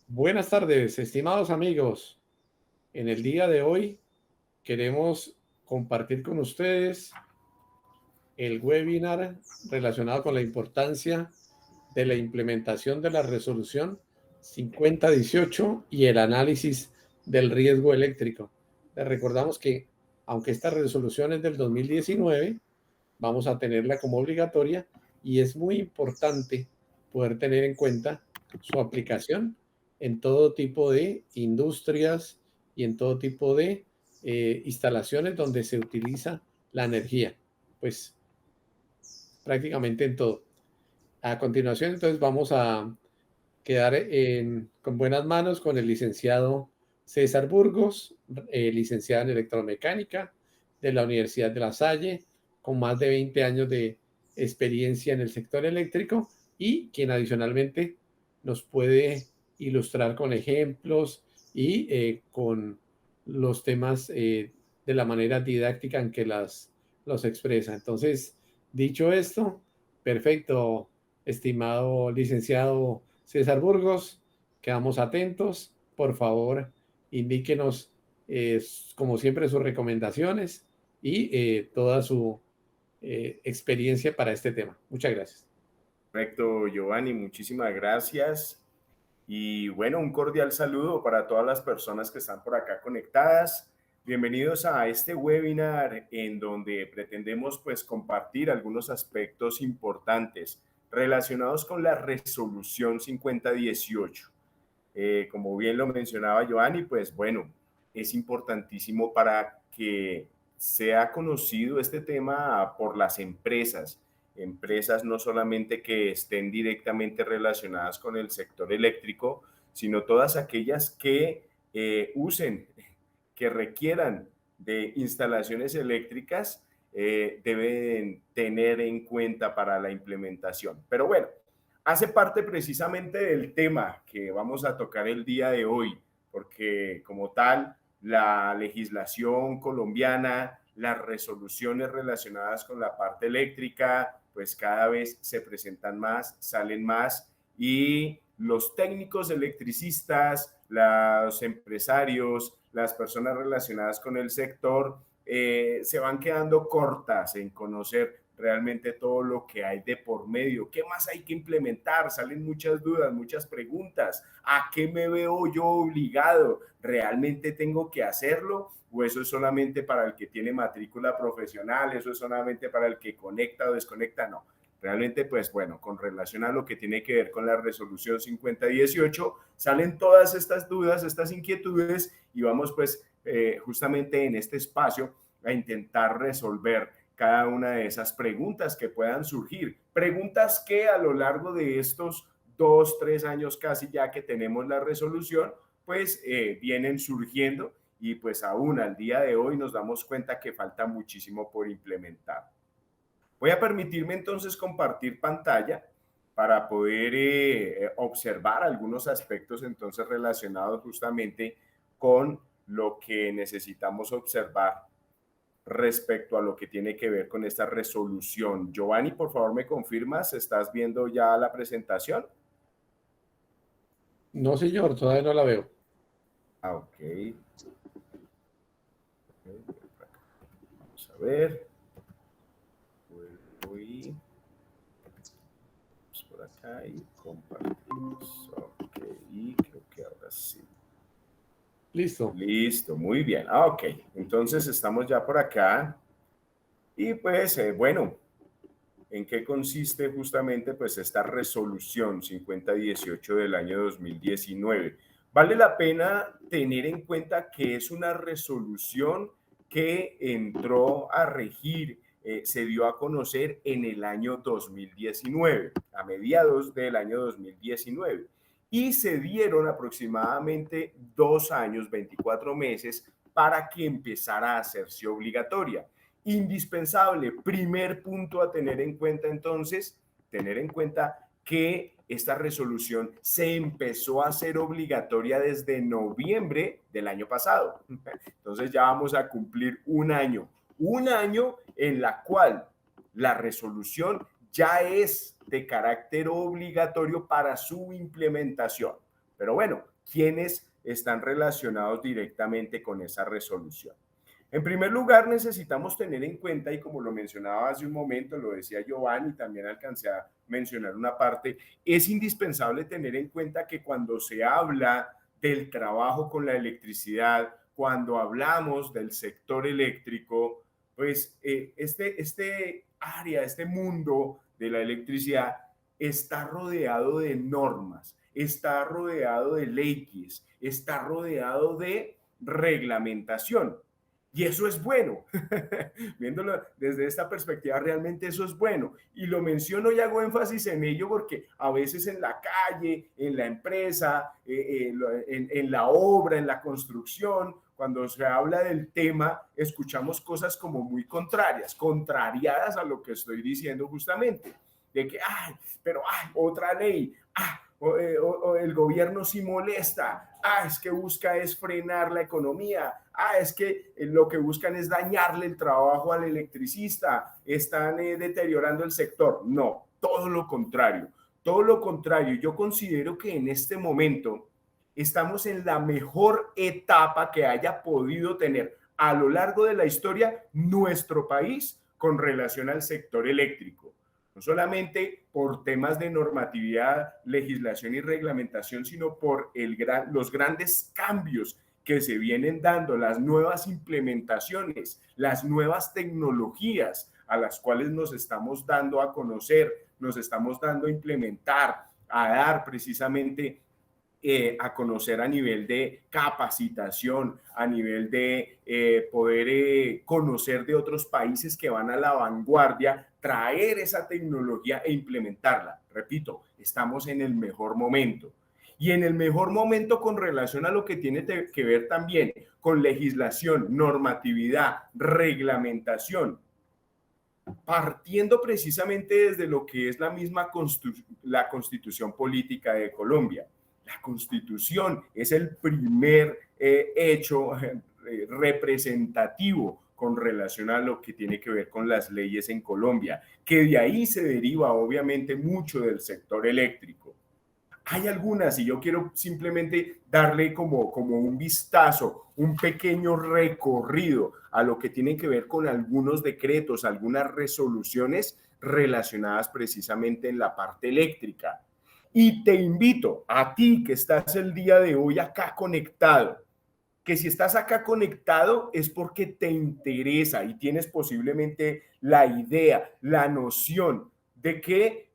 Buenas tardes, estimados amigos. En el día de hoy queremos compartir con ustedes el webinar relacionado con la importancia de la implementación de la resolución 5018 y el análisis del riesgo eléctrico. Les recordamos que, aunque esta resolución es del 2019, vamos a tenerla como obligatoria y es muy importante poder tener en cuenta su aplicación en todo tipo de industrias y en todo tipo de instalaciones donde se utiliza la energía, pues prácticamente en todo. A continuación, entonces vamos a quedar con buenas manos con el licenciado César Burgos, licenciado en electromecánica de la Universidad de La Salle, con más de 20 años de experiencia en el sector eléctrico y quien adicionalmente nos puede ilustrar con ejemplos y con los temas de la manera didáctica en que los expresa. Entonces, dicho esto, perfecto, estimado licenciado César Burgos, quedamos atentos. Por favor, indíquenos, como siempre, sus recomendaciones y toda su experiencia para este tema. Muchas gracias. Perfecto, Giovanni, muchísimas gracias. Y bueno, un cordial saludo para todas las personas que están por acá conectadas. Bienvenidos a este webinar en donde pretendemos pues compartir algunos aspectos importantes relacionados con la resolución 5018. Como bien lo mencionaba Giovanni, pues bueno, es importantísimo para que sea conocido este tema por las empresas no solamente que estén directamente relacionadas con el sector eléctrico, sino todas aquellas que usen, que requieran de instalaciones eléctricas, deben tener en cuenta para la implementación. Pero bueno, hace parte precisamente del tema que vamos a tocar el día de hoy, porque como tal, la legislación colombiana, las resoluciones relacionadas con la parte eléctrica, pues cada vez se presentan más, salen más y los técnicos electricistas, los empresarios, las personas relacionadas con el sector, se van quedando cortas en conocer realmente todo lo que hay de por medio. ¿Qué más hay que implementar? Salen muchas dudas, muchas preguntas. ¿A qué me veo yo obligado? ¿Realmente tengo que hacerlo? ¿O eso es solamente para el que tiene matrícula profesional? ¿Eso es solamente para el que conecta o desconecta? No. Realmente, pues bueno, con relación a lo que tiene que ver con la resolución 5018, salen todas estas dudas, estas inquietudes y vamos pues justamente en este espacio a intentar resolver cada una de esas preguntas que puedan surgir. Preguntas que a lo largo de estos 2, 3 años casi ya que tenemos la resolución, pues vienen surgiendo y pues aún al día de hoy nos damos cuenta que falta muchísimo por implementar. Voy a permitirme entonces compartir pantalla para poder observar algunos aspectos entonces relacionados justamente con lo que necesitamos observar respecto a lo que tiene que ver con esta resolución. Giovanni, por favor, ¿me confirmas? ¿Estás viendo ya la presentación? No, señor, todavía no la veo. Ok. Vamos a ver. Voy por acá y compartimos. Ok, y creo que ahora sí. Listo. Listo, muy bien. Ok, entonces estamos ya por acá. Y pues, bueno, ¿en qué consiste justamente pues esta resolución 5018 del año 2019? Vale la pena tener en cuenta que es una resolución que entró a regir, se dio a conocer en el año 2019, a mediados del año 2019, y se dieron aproximadamente 2 años, 24 meses para que empezara a hacerse obligatoria. Indispensable, primer punto a tener en cuenta entonces, tener en cuenta que esta resolución se empezó a hacer obligatoria desde noviembre del año pasado. Entonces ya vamos a cumplir un año en la cual la resolución ya es de carácter obligatorio para su implementación. Pero bueno, quiénes están relacionados directamente con esa resolución. En primer lugar, necesitamos tener en cuenta, y como lo mencionaba hace un momento, lo decía Giovanni, también alcancé a mencionar una parte, es indispensable tener en cuenta que cuando se habla del trabajo con la electricidad, cuando hablamos del sector eléctrico, pues este área, este mundo de la electricidad está rodeado de normas, está rodeado de leyes, está rodeado de reglamentación. Y eso es bueno. Viéndolo desde esta perspectiva, realmente eso es bueno. Y lo menciono y hago énfasis en ello porque a veces en la calle, en la empresa, en la obra, en la construcción, cuando se habla del tema, escuchamos cosas como muy contrarias, contrariadas a lo que estoy diciendo justamente. De que, ay, pero, ay, otra ley, o el gobierno sí molesta, es que busca es frenar la economía, es que lo que buscan es dañarle el trabajo al electricista, están deteriorando el sector. No, todo lo contrario, todo lo contrario. Yo considero que en este momento estamos en la mejor etapa que haya podido tener a lo largo de la historia nuestro país con relación al sector eléctrico. No solamente por temas de normatividad, legislación y reglamentación, sino por los grandes cambios que se vienen dando, las nuevas implementaciones, las nuevas tecnologías a las cuales nos estamos dando a conocer, nos estamos dando a implementar, a dar precisamente a conocer a nivel de capacitación, a nivel de poder conocer de otros países que van a la vanguardia, traer esa tecnología e implementarla. Repito, estamos en el mejor momento. Y en el mejor momento con relación a lo que tiene que ver también con legislación, normatividad, reglamentación, partiendo precisamente desde lo que es la misma la Constitución Política de Colombia. La Constitución es el primer hecho representativo con relación a lo que tiene que ver con las leyes en Colombia, que de ahí se deriva obviamente mucho del sector eléctrico. Hay algunas y yo quiero simplemente darle como un vistazo, un pequeño recorrido a lo que tiene que ver con algunos decretos, algunas resoluciones relacionadas precisamente en la parte eléctrica. Y te invito a ti que estás el día de hoy acá conectado, que si estás acá conectado es porque te interesa y tienes posiblemente la idea, la noción de que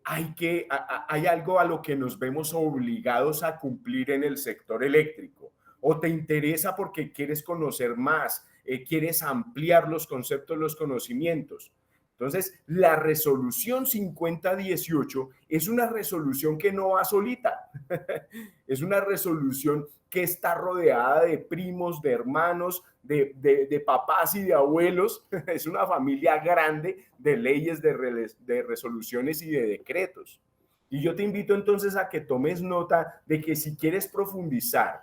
hay algo a lo que nos vemos obligados a cumplir en el sector eléctrico, o te interesa porque quieres conocer más, quieres ampliar los conceptos, los conocimientos. Entonces, la resolución 5018 es una resolución que no va solita, es una resolución que está rodeada de primos, de hermanos, de papás y de abuelos. Es una familia grande de leyes, de resoluciones y de decretos. Y yo te invito entonces a que tomes nota de que si quieres profundizar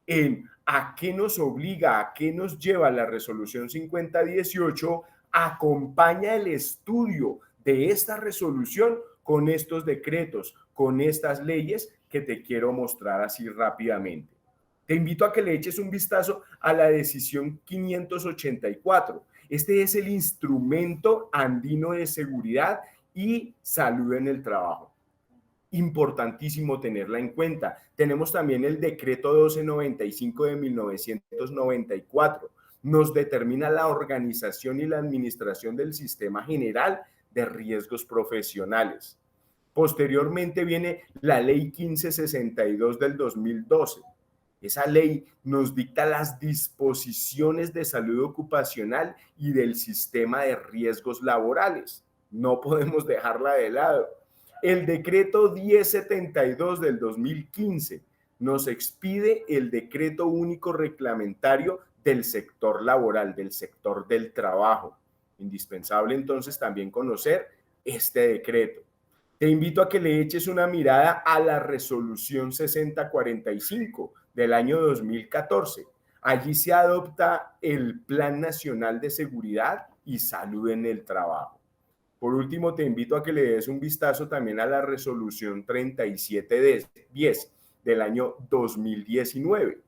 en a qué nos obliga, a qué nos lleva la resolución 5018, acompaña el estudio de esta resolución con estos decretos, con estas leyes que te quiero mostrar así rápidamente. Te invito a que le eches un vistazo a la decisión 584. Este es el instrumento andino de seguridad y salud en el trabajo. Importantísimo tenerla en cuenta. Tenemos también el decreto 1295 de 1994. Nos determina la organización y la administración del sistema general de riesgos profesionales. Posteriormente viene la ley 1562 del 2012. Esa ley nos dicta las disposiciones de salud ocupacional y del sistema de riesgos laborales. No podemos dejarla de lado. El decreto 1072 del 2015 nos expide el decreto único reglamentario del sector laboral, del sector del trabajo. Indispensable entonces también conocer este decreto. Te invito a que le eches una mirada a la resolución 6045 del año 2014. Allí se adopta el Plan Nacional de Seguridad y Salud en el Trabajo. Por último, te invito a que le des un vistazo también a la resolución 3710 del año 2019.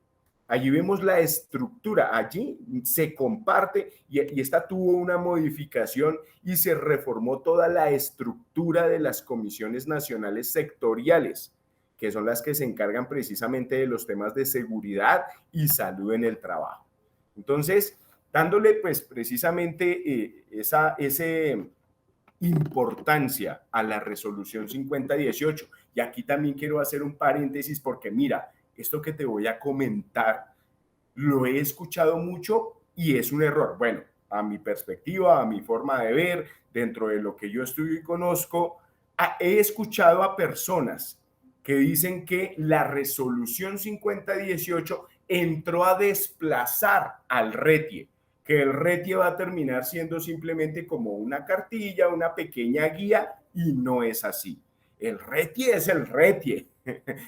Allí vemos la estructura, allí se comparte y esta tuvo una modificación y se reformó toda la estructura de las comisiones nacionales sectoriales, que son las que se encargan precisamente de los temas de seguridad y salud en el trabajo. Entonces, dándole pues precisamente esa importancia a la resolución 5018. Y aquí también quiero hacer un paréntesis porque mira, esto que te voy a comentar lo he escuchado mucho y es un error. Bueno, a mi perspectiva, a mi forma de ver, dentro de lo que yo estudio y conozco, he escuchado a personas que dicen que la resolución 5018 entró a desplazar al RETIE, que el RETIE va a terminar siendo simplemente como una cartilla, una pequeña guía, y no es así. El RETIE es el RETIE,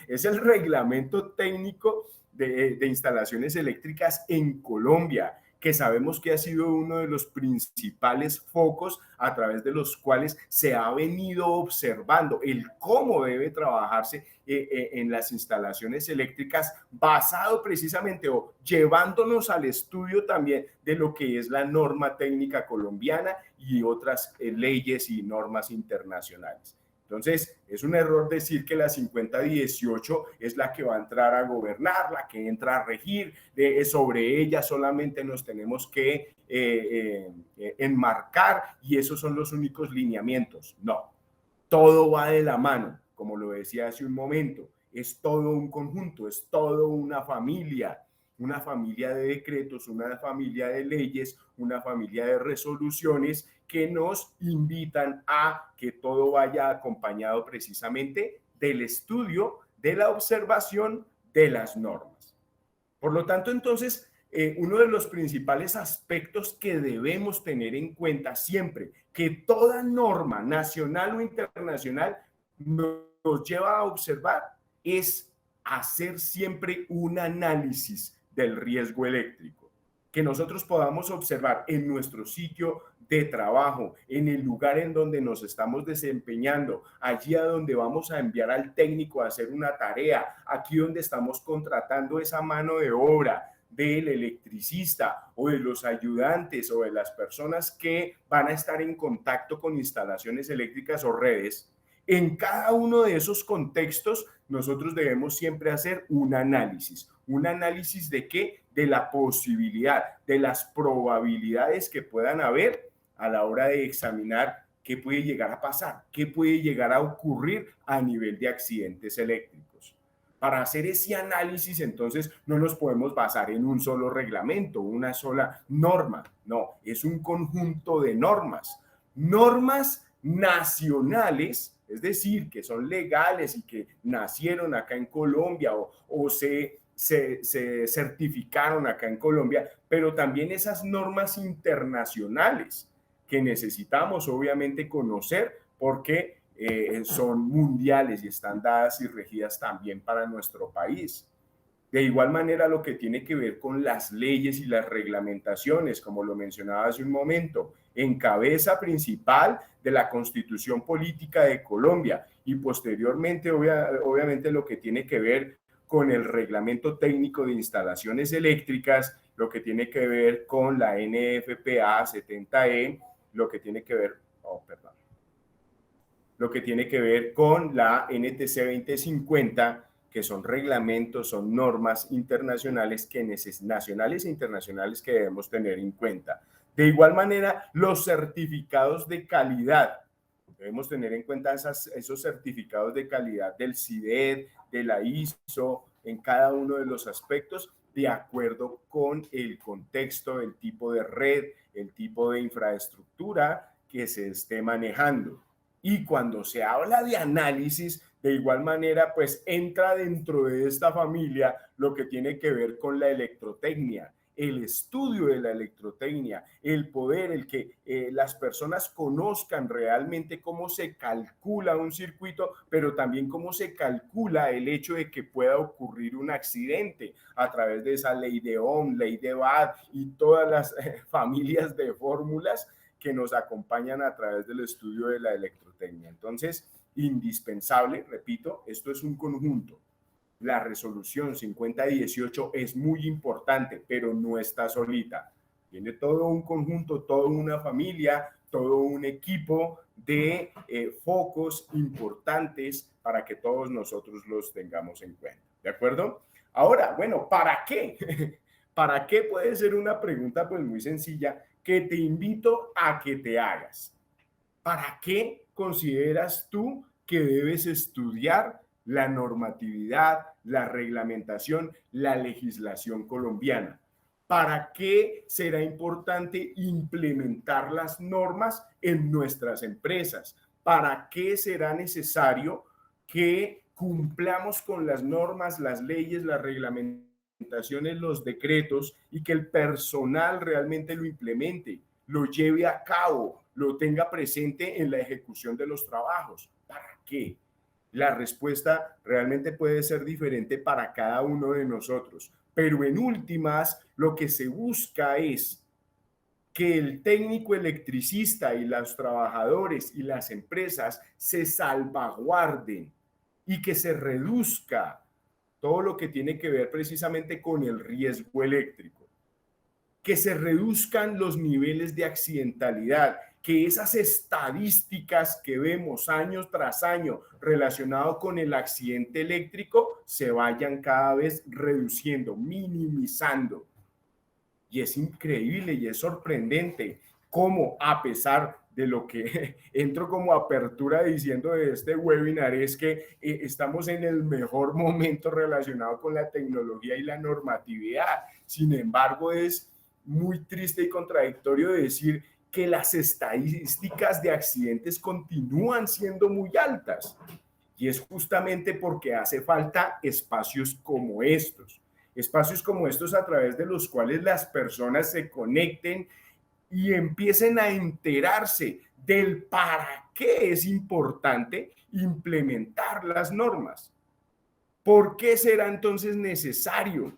es el reglamento técnico de instalaciones eléctricas en Colombia, que sabemos que ha sido uno de los principales focos a través de los cuales se ha venido observando el cómo debe trabajarse en las instalaciones eléctricas, basado precisamente o llevándonos al estudio también de lo que es la norma técnica colombiana y otras leyes y normas internacionales. Entonces, es un error decir que la 5018 es la que va a entrar a gobernar, la que entra a regir, sobre ella solamente nos tenemos que enmarcar y esos son los únicos lineamientos. No, todo va de la mano, como lo decía hace un momento, es todo un conjunto, es todo una familia de decretos, una familia de leyes, una familia de resoluciones que nos invitan a que todo vaya acompañado precisamente del estudio, de la observación de las normas. Por lo tanto, entonces, uno de los principales aspectos que debemos tener en cuenta siempre, que toda norma nacional o internacional nos lleva a observar, es hacer siempre un análisis del riesgo eléctrico. Que nosotros podamos observar en nuestro sitio de trabajo, en el lugar en donde nos estamos desempeñando, allí a donde vamos a enviar al técnico a hacer una tarea, aquí donde estamos contratando esa mano de obra del electricista o de los ayudantes o de las personas que van a estar en contacto con instalaciones eléctricas o redes. En cada uno de esos contextos, nosotros debemos siempre hacer un análisis. ¿Un análisis de qué? De la posibilidad, de las probabilidades que puedan haber a la hora de examinar qué puede llegar a pasar, qué puede llegar a ocurrir a nivel de accidentes eléctricos. Para hacer ese análisis, entonces, no nos podemos basar en un solo reglamento, una sola norma. No, es un conjunto de normas. Normas nacionales, es decir, que son legales y que nacieron acá en Colombia o se certificaron acá en Colombia, pero también esas normas internacionales que necesitamos obviamente conocer porque son mundiales y están dadas y regidas también para nuestro país. De igual manera, lo que tiene que ver con las leyes y las reglamentaciones, como lo mencionaba hace un momento, en cabeza principal de la Constitución Política de Colombia y posteriormente, obviamente, lo que tiene que ver con el Reglamento Técnico de Instalaciones Eléctricas, lo que tiene que ver con la NFPA 70E, lo que tiene que ver, lo que tiene que ver con la NTC 2050, que son reglamentos, son normas internacionales nacionales e internacionales que debemos tener en cuenta. De igual manera, los certificados de calidad. Debemos tener en cuenta esos certificados de calidad del CIDED, de la ISO, en cada uno de los aspectos, de acuerdo con el contexto, el tipo de red, el tipo de infraestructura que se esté manejando. Y cuando se habla de análisis, de igual manera, pues entra dentro de esta familia lo que tiene que ver con la electrotecnia, el estudio de la electrotecnia, el poder, el que las personas conozcan realmente cómo se calcula un circuito, pero también cómo se calcula el hecho de que pueda ocurrir un accidente a través de esa ley de Ohm, ley de Watt y todas las familias de fórmulas que nos acompañan a través del estudio de la electrotecnia. Entonces, indispensable, repito, esto es un conjunto. la resolución 5018 es muy importante, pero no está solita. Tiene todo un conjunto, toda una familia, todo un equipo de focos importantes para que todos nosotros los tengamos en cuenta. ¿De acuerdo? Ahora, bueno, ¿para qué? ¿Para qué puede ser una pregunta pues muy sencilla que te invito a que te hagas? ¿Para qué consideras tú que debes estudiar la normatividad, la reglamentación, la legislación colombiana? ¿Para qué será importante implementar las normas en nuestras empresas? ¿Para qué será necesario que cumplamos con las normas, las leyes, las reglamentaciones, los decretos y que el personal realmente lo implemente, lo lleve a cabo, lo tenga presente en la ejecución de los trabajos? ¿Para qué? La respuesta realmente puede ser diferente para cada uno de nosotros, pero en últimas lo que se busca es que el técnico electricista y los trabajadores y las empresas se salvaguarden y que se reduzca todo lo que tiene que ver precisamente con el riesgo eléctrico, que se reduzcan los niveles de accidentalidad, que esas estadísticas que vemos año tras año relacionado con el accidente eléctrico se vayan cada vez reduciendo, minimizando. Y es increíble y es sorprendente cómo, a pesar de lo que entro como apertura diciendo de este webinar, es que estamos en el mejor momento relacionado con la tecnología y la normatividad. Sin embargo, es muy triste y contradictorio decir que las estadísticas de accidentes continúan siendo muy altas. Y es justamente porque hace falta espacios como estos. Espacios como estos a través de los cuales las personas se conecten y empiecen a enterarse del para qué es importante implementar las normas. ¿Por qué será entonces necesario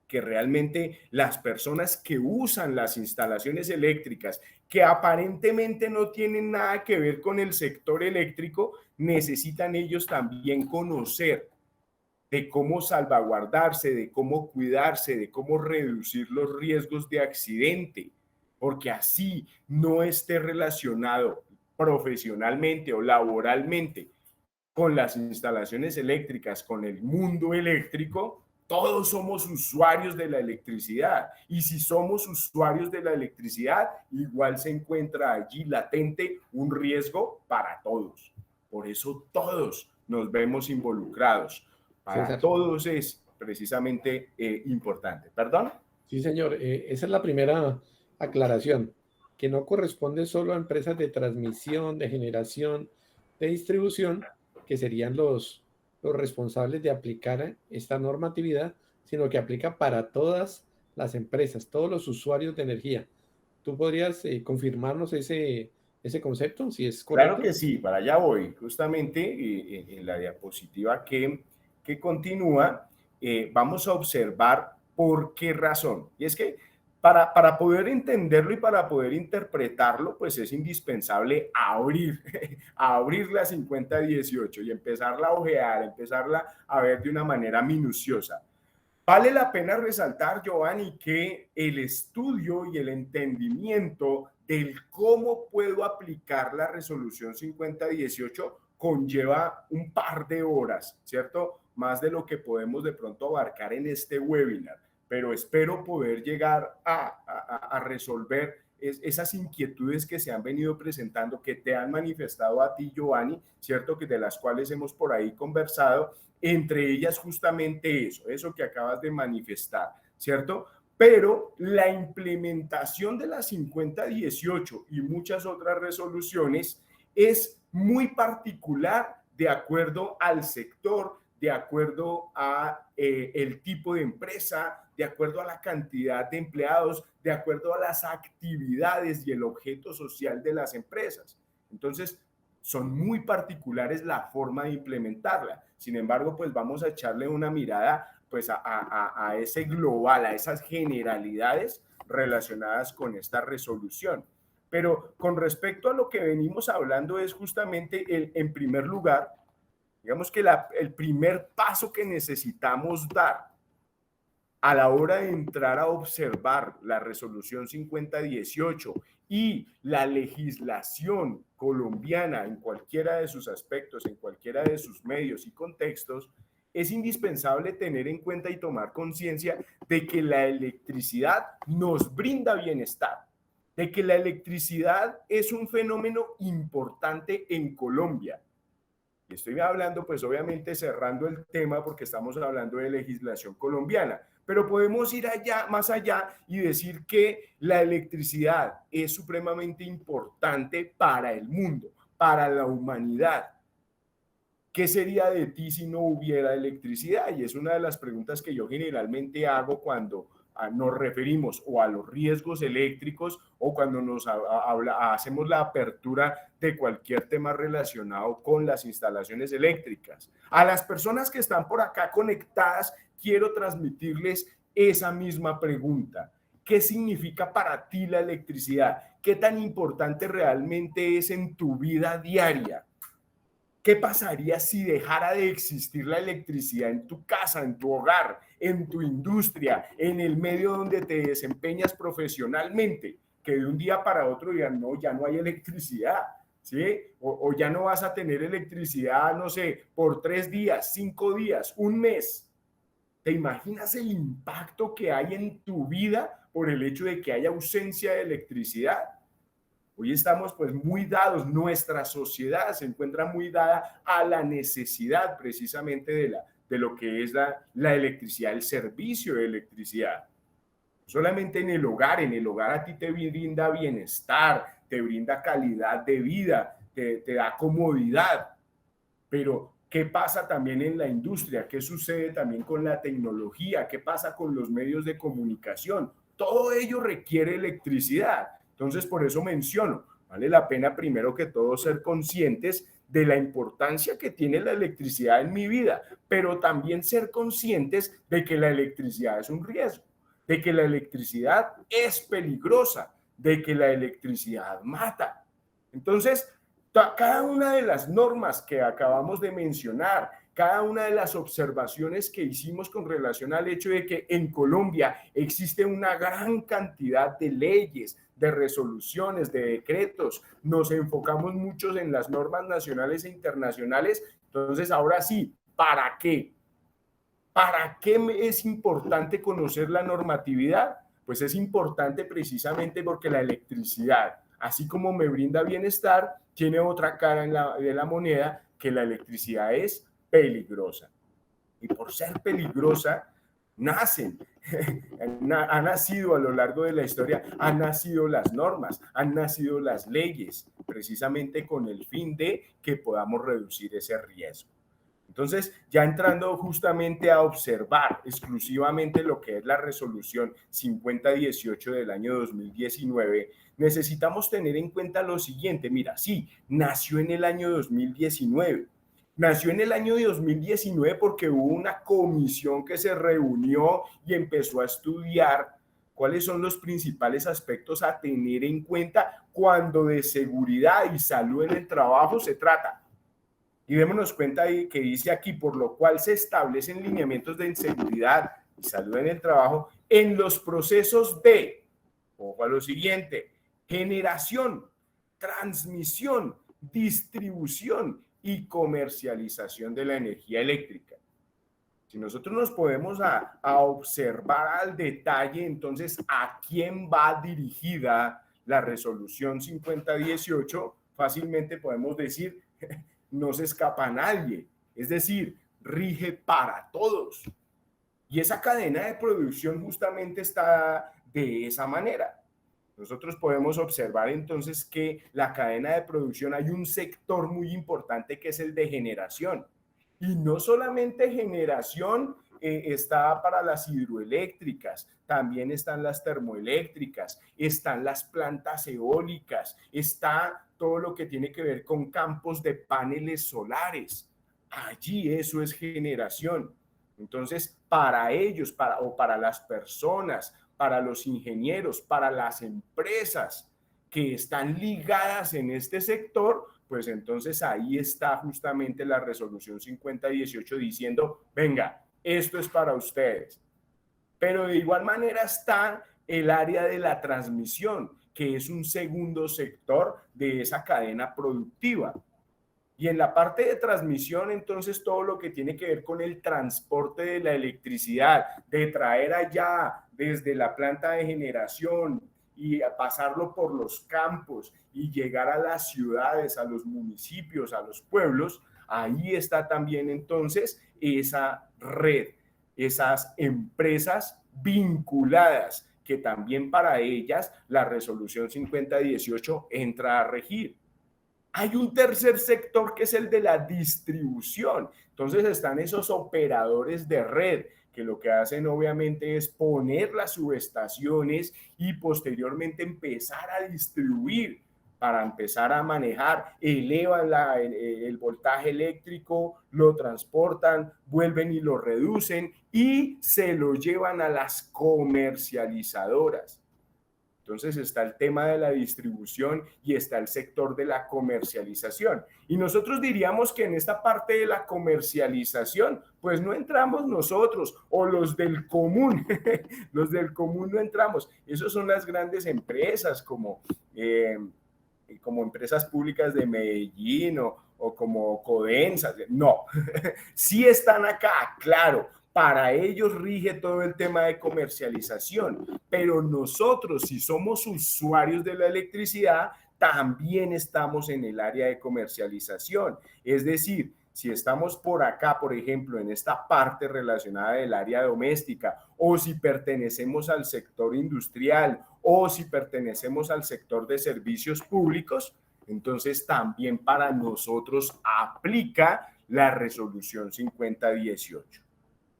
que realmente las personas que usan las instalaciones eléctricas, que aparentemente no tienen nada que ver con el sector eléctrico, necesitan ellos también conocer de cómo salvaguardarse, de cómo cuidarse, de cómo reducir los riesgos de accidente, porque así no esté relacionado profesionalmente o laboralmente con las instalaciones eléctricas, con el mundo eléctrico? Todos somos usuarios de la electricidad, y si somos usuarios de la electricidad, igual se encuentra allí latente un riesgo para todos. Por eso todos nos vemos involucrados. Para César. todos es precisamente importante. ¿Perdón? Sí, señor. Esa es la primera aclaración, que no corresponde solo a empresas de transmisión, de generación, de distribución, que serían los responsables de aplicar esta normatividad, sino que aplica para todas las empresas, todos los usuarios de energía. ¿Tú podrías confirmarnos ese concepto, si es Claro correcto? que sí, para allá voy. Justamente en la diapositiva que continúa, vamos a observar por qué razón. Y es que para poder entenderlo y para poder interpretarlo, pues es indispensable abrir, abrir la 5018 y empezarla a ojear, empezarla a ver de una manera minuciosa. Vale la pena resaltar, Giovanni, que el estudio y el entendimiento del cómo puedo aplicar la resolución 5018 conlleva un par de horas, ¿cierto? Más de lo que podemos de pronto abarcar en este webinar, pero espero poder llegar a resolver esas inquietudes que se han venido presentando, que te han manifestado a ti, Giovanni, ¿cierto? Que de las cuales hemos por ahí conversado, entre ellas justamente eso que acabas de manifestar, ¿cierto? Pero la implementación de la 5018 y muchas otras resoluciones es muy particular de acuerdo al sector, de acuerdo a el tipo de empresa, de acuerdo a la cantidad de empleados, de acuerdo a las actividades y el objeto social de las empresas. Entonces, son muy particulares la forma de implementarla. Sin embargo, pues vamos a echarle una mirada pues a ese global, a esas generalidades relacionadas con esta resolución. Pero con respecto a lo que venimos hablando es justamente en primer lugar Digamos que el primer paso que necesitamos dar a la hora de entrar a observar la resolución 5018 y la legislación colombiana en cualquiera de sus aspectos, en cualquiera de sus medios y contextos, es indispensable tener en cuenta y tomar conciencia de que la electricidad nos brinda bienestar, de que la electricidad es un fenómeno importante en Colombia. Y estoy hablando, pues obviamente cerrando el tema porque estamos hablando de legislación colombiana, pero podemos ir allá, más allá y decir que la electricidad es supremamente importante para el mundo, para la humanidad. ¿Qué sería de ti si no hubiera electricidad? Y es una de las preguntas que yo generalmente hago cuando nos referimos o a los riesgos eléctricos o cuando hacemos la apertura de cualquier tema relacionado con las instalaciones eléctricas. A las personas que están por acá conectadas, quiero transmitirles esa misma pregunta. ¿Qué significa para ti la electricidad? ¿Qué tan importante realmente es en tu vida diaria? ¿Qué pasaría si dejara de existir la electricidad en tu casa, en tu hogar, en tu industria, en el medio donde te desempeñas profesionalmente? Que de un día para otro ya no hay electricidad, ¿sí? O ya no vas a tener electricidad, no sé, por 3 días, 5 días, un mes. ¿Te imaginas el impacto que hay en tu vida por el hecho de que haya ausencia de electricidad? Hoy estamos pues muy dados, nuestra sociedad se encuentra muy dada a la necesidad precisamente de lo que es la electricidad, el servicio de electricidad. Solamente en el hogar a ti te brinda bienestar, te brinda calidad de vida, te da comodidad, pero ¿qué pasa también en la industria? ¿Qué sucede también con la tecnología? ¿Qué pasa con los medios de comunicación? Todo ello requiere electricidad. Entonces, por eso menciono, vale la pena primero que todo ser conscientes de la importancia que tiene la electricidad en mi vida, pero también ser conscientes de que la electricidad es un riesgo, de que la electricidad es peligrosa, de que la electricidad mata. Entonces, cada una de las normas que acabamos de mencionar, cada una de las observaciones que hicimos con relación al hecho de que en Colombia existe una gran cantidad de leyes, de resoluciones, de decretos, nos enfocamos muchos en las normas nacionales e internacionales. Entonces, ahora sí, ¿para qué? ¿Para qué es importante conocer la normatividad? Pues es importante precisamente porque la electricidad, así como me brinda bienestar, tiene otra cara de la moneda, que la electricidad es peligrosa. Y por ser peligrosa, nacen, ha nacido a lo largo de la historia, han nacido las normas, han nacido las leyes, precisamente con el fin de que podamos reducir ese riesgo. Entonces, ya entrando justamente a observar exclusivamente lo que es la resolución 5018 del año 2019, necesitamos tener en cuenta lo siguiente. Mira, sí, nació en el año 2019. Nació en el año 2019 porque hubo una comisión que se reunió y empezó a estudiar cuáles son los principales aspectos a tener en cuenta cuando de seguridad y salud en el trabajo se trata. Y démonos cuenta ahí que dice aquí, por lo cual se establecen lineamientos de seguridad y salud en el trabajo en los procesos de, ojo a lo siguiente, generación, transmisión, distribución y comercialización de la energía eléctrica. Si nosotros nos podemos a observar al detalle, entonces, ¿a quién va dirigida la resolución 5018? Fácilmente podemos decir, no se escapa a nadie, es decir, rige para todos. Y esa cadena de producción justamente está de esa manera. Nosotros podemos observar entonces que la cadena de producción hay un sector muy importante que es el de generación. Y no solamente generación está para las hidroeléctricas, también están las termoeléctricas, están las plantas eólicas, está todo lo que tiene que ver con campos de paneles solares. Allí eso es generación. Entonces, para ellos, para las personas, para los ingenieros, para las empresas que están ligadas en este sector, pues entonces ahí está justamente la resolución 5018 diciendo, venga, esto es para ustedes. Pero de igual manera está el área de la transmisión, que es un segundo sector de esa cadena productiva. Y en la parte de transmisión, entonces, todo lo que tiene que ver con el transporte de la electricidad, de traer allá desde la planta de generación y a pasarlo por los campos y llegar a las ciudades, a los municipios, a los pueblos, ahí está también entonces esa red, esas empresas vinculadas, que también para ellas la resolución 5018 entra a regir. Hay un tercer sector que es el de la distribución. Entonces están esos operadores de red que lo que hacen obviamente es poner las subestaciones y posteriormente empezar a distribuir para empezar a manejar, elevan el voltaje eléctrico, lo transportan, vuelven y lo reducen y se lo llevan a las comercializadoras. Entonces está el tema de la distribución y está el sector de la comercialización. Y nosotros diríamos que en esta parte de la comercialización, pues no entramos nosotros o los del común, los del común no entramos. Esas son las grandes empresas como empresas públicas de Medellín o como Codensa. No, sí están acá, claro. Para ellos rige todo el tema de comercialización, pero nosotros, si somos usuarios de la electricidad, también estamos en el área de comercialización. Es decir, si estamos por acá, por ejemplo, en esta parte relacionada del área doméstica, o si pertenecemos al sector industrial, o si pertenecemos al sector de servicios públicos, entonces también para nosotros aplica la resolución 5018.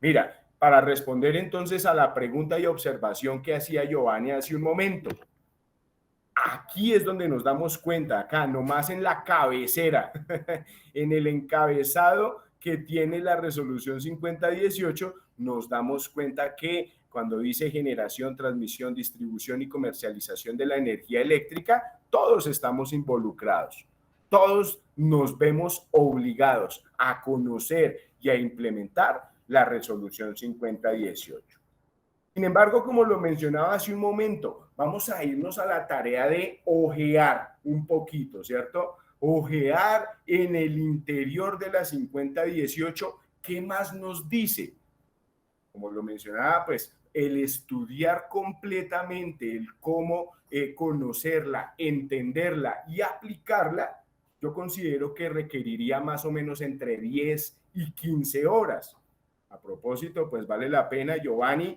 Mira, para responder entonces a la pregunta y observación que hacía Giovanni hace un momento, aquí es donde nos damos cuenta, acá nomás en la cabecera, en el encabezado que tiene la resolución 5018, nos damos cuenta que cuando dice generación, transmisión, distribución y comercialización de la energía eléctrica, todos estamos involucrados. Todos nos vemos obligados a conocer y a implementar la resolución 5018. Sin embargo, como lo mencionaba hace un momento, vamos a irnos a la tarea de ojear un poquito, ¿cierto? Ojear en el interior de la 5018, ¿qué más nos dice? Como lo mencionaba, pues el estudiar completamente el cómo conocerla, entenderla y aplicarla, yo considero que requeriría más o menos entre 10 y 15 horas. A propósito, pues vale la pena, Giovanni,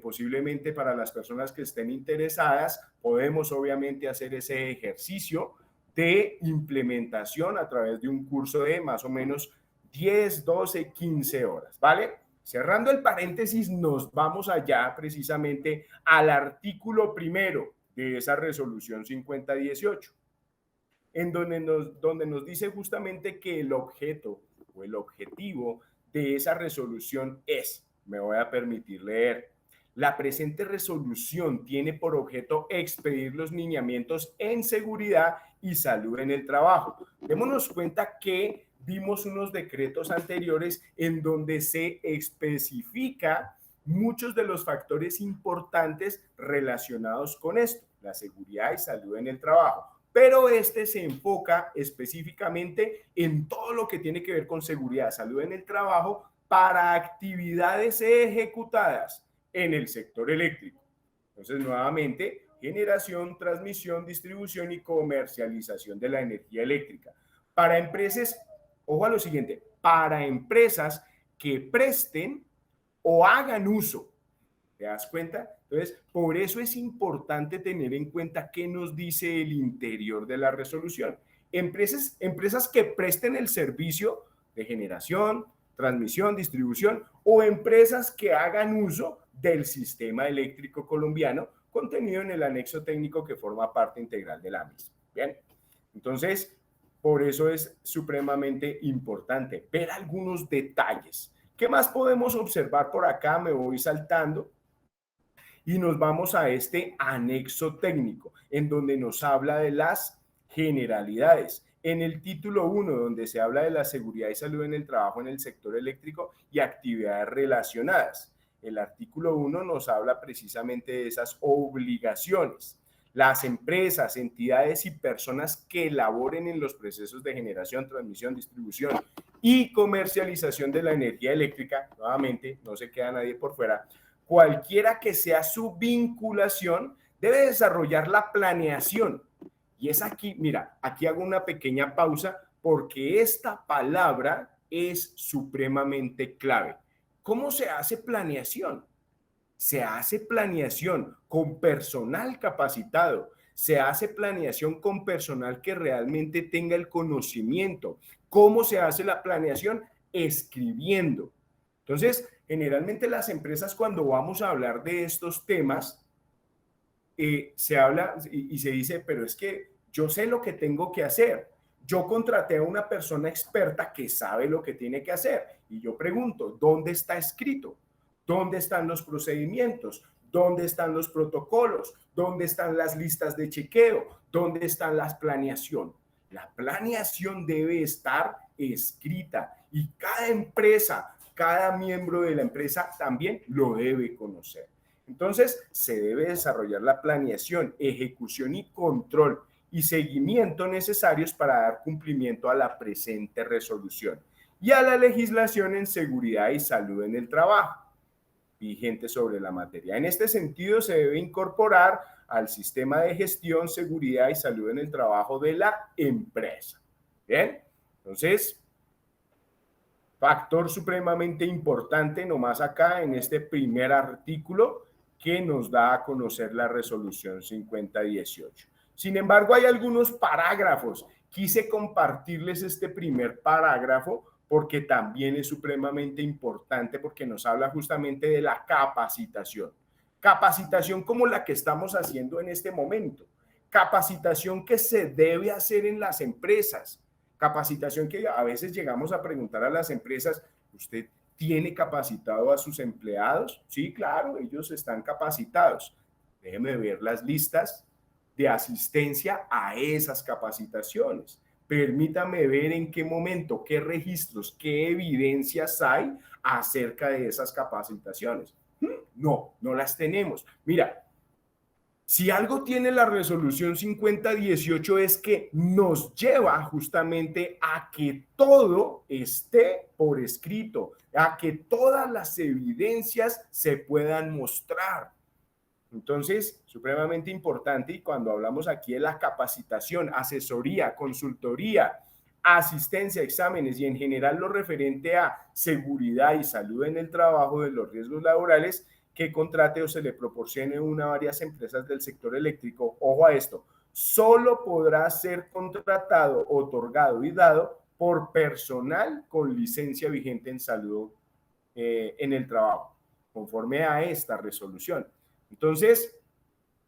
posiblemente para las personas que estén interesadas, podemos obviamente hacer ese ejercicio de implementación a través de un curso de más o menos 10, 12, 15 horas, ¿vale? Cerrando el paréntesis, nos vamos allá precisamente al artículo primero de esa resolución 5018, en donde nos dice justamente que el objeto o el objetivo de esa resolución es, me voy a permitir leer, la presente resolución tiene por objeto expedir los lineamientos en seguridad y salud en el trabajo. Démonos cuenta que vimos unos decretos anteriores en donde se especifica muchos de los factores importantes relacionados con esto, la seguridad y salud en el trabajo. Pero este se enfoca específicamente en todo lo que tiene que ver con seguridad, salud en el trabajo para actividades ejecutadas en el sector eléctrico. Entonces, nuevamente, generación, transmisión, distribución y comercialización de la energía eléctrica. Para empresas, ojo a lo siguiente, para empresas que presten o hagan uso. ¿Te das cuenta? Entonces, por eso es importante tener en cuenta qué nos dice el interior de la resolución. Empresas que presten el servicio de generación, transmisión, distribución o empresas que hagan uso del sistema eléctrico colombiano contenido en el anexo técnico que forma parte integral de la misma. Bien, entonces, por eso es supremamente importante ver algunos detalles. ¿Qué más podemos observar por acá? Me voy saltando y nos vamos a este anexo técnico en donde nos habla de las generalidades. en el título 1, donde se habla de la seguridad y salud en el trabajo en el sector eléctrico y actividades relacionadas. El artículo 1 nos habla precisamente de esas obligaciones. Las empresas, entidades y personas que laboren en los procesos de generación, transmisión, distribución y comercialización de la energía eléctrica, nuevamente, no se queda nadie por fuera, cualquiera que sea su vinculación, debe desarrollar la planeación. Y es aquí, mira, aquí hago una pequeña pausa porque esta palabra es supremamente clave. ¿Cómo se hace planeación? Se hace planeación con personal capacitado, se hace planeación con personal que realmente tenga el conocimiento. ¿Cómo se hace la planeación? Escribiendo. Entonces, generalmente las empresas cuando vamos a hablar de estos temas, se habla y se dice, pero es que yo sé lo que tengo que hacer. Yo contraté a una persona experta que sabe lo que tiene que hacer. Y yo pregunto, ¿dónde está escrito? ¿Dónde están los procedimientos? ¿Dónde están los protocolos? ¿Dónde están las listas de chequeo? ¿Dónde están las planeación? La planeación debe estar escrita y cada empresa, cada miembro de la empresa también lo debe conocer. Entonces, se debe desarrollar la planeación, ejecución y control y seguimiento necesarios para dar cumplimiento a la presente resolución y a la legislación en seguridad y salud en el trabajo vigente sobre la materia. En este sentido, se debe incorporar al sistema de gestión, seguridad y salud en el trabajo de la empresa. Bien, entonces, factor supremamente importante nomás acá en este primer artículo que nos da a conocer la resolución 5018. Sin embargo, hay algunos parágrafos. Quise compartirles este primer parágrafo porque también es supremamente importante porque nos habla justamente de la capacitación. Capacitación como la que estamos haciendo en este momento. Capacitación que se debe hacer en las empresas. Capacitación que a veces llegamos a preguntar a las empresas, ¿usted tiene capacitado a sus empleados? Sí, claro, ellos están capacitados. Déjeme ver las listas de asistencia a esas capacitaciones. Permítame ver en qué momento, qué registros, qué evidencias hay acerca de esas capacitaciones. No, no las tenemos. Mira, si algo tiene la resolución 5018 es que nos lleva justamente a que todo esté por escrito, a que todas las evidencias se puedan mostrar. Entonces, supremamente importante, y cuando hablamos aquí de la capacitación, asesoría, consultoría, asistencia, exámenes y en general lo referente a seguridad y salud en el trabajo de los riesgos laborales, que contrate o se le proporcione una o varias empresas del sector eléctrico, ojo a esto, solo podrá ser contratado, otorgado y dado por personal con licencia vigente en salud en el trabajo, conforme a esta resolución. Entonces,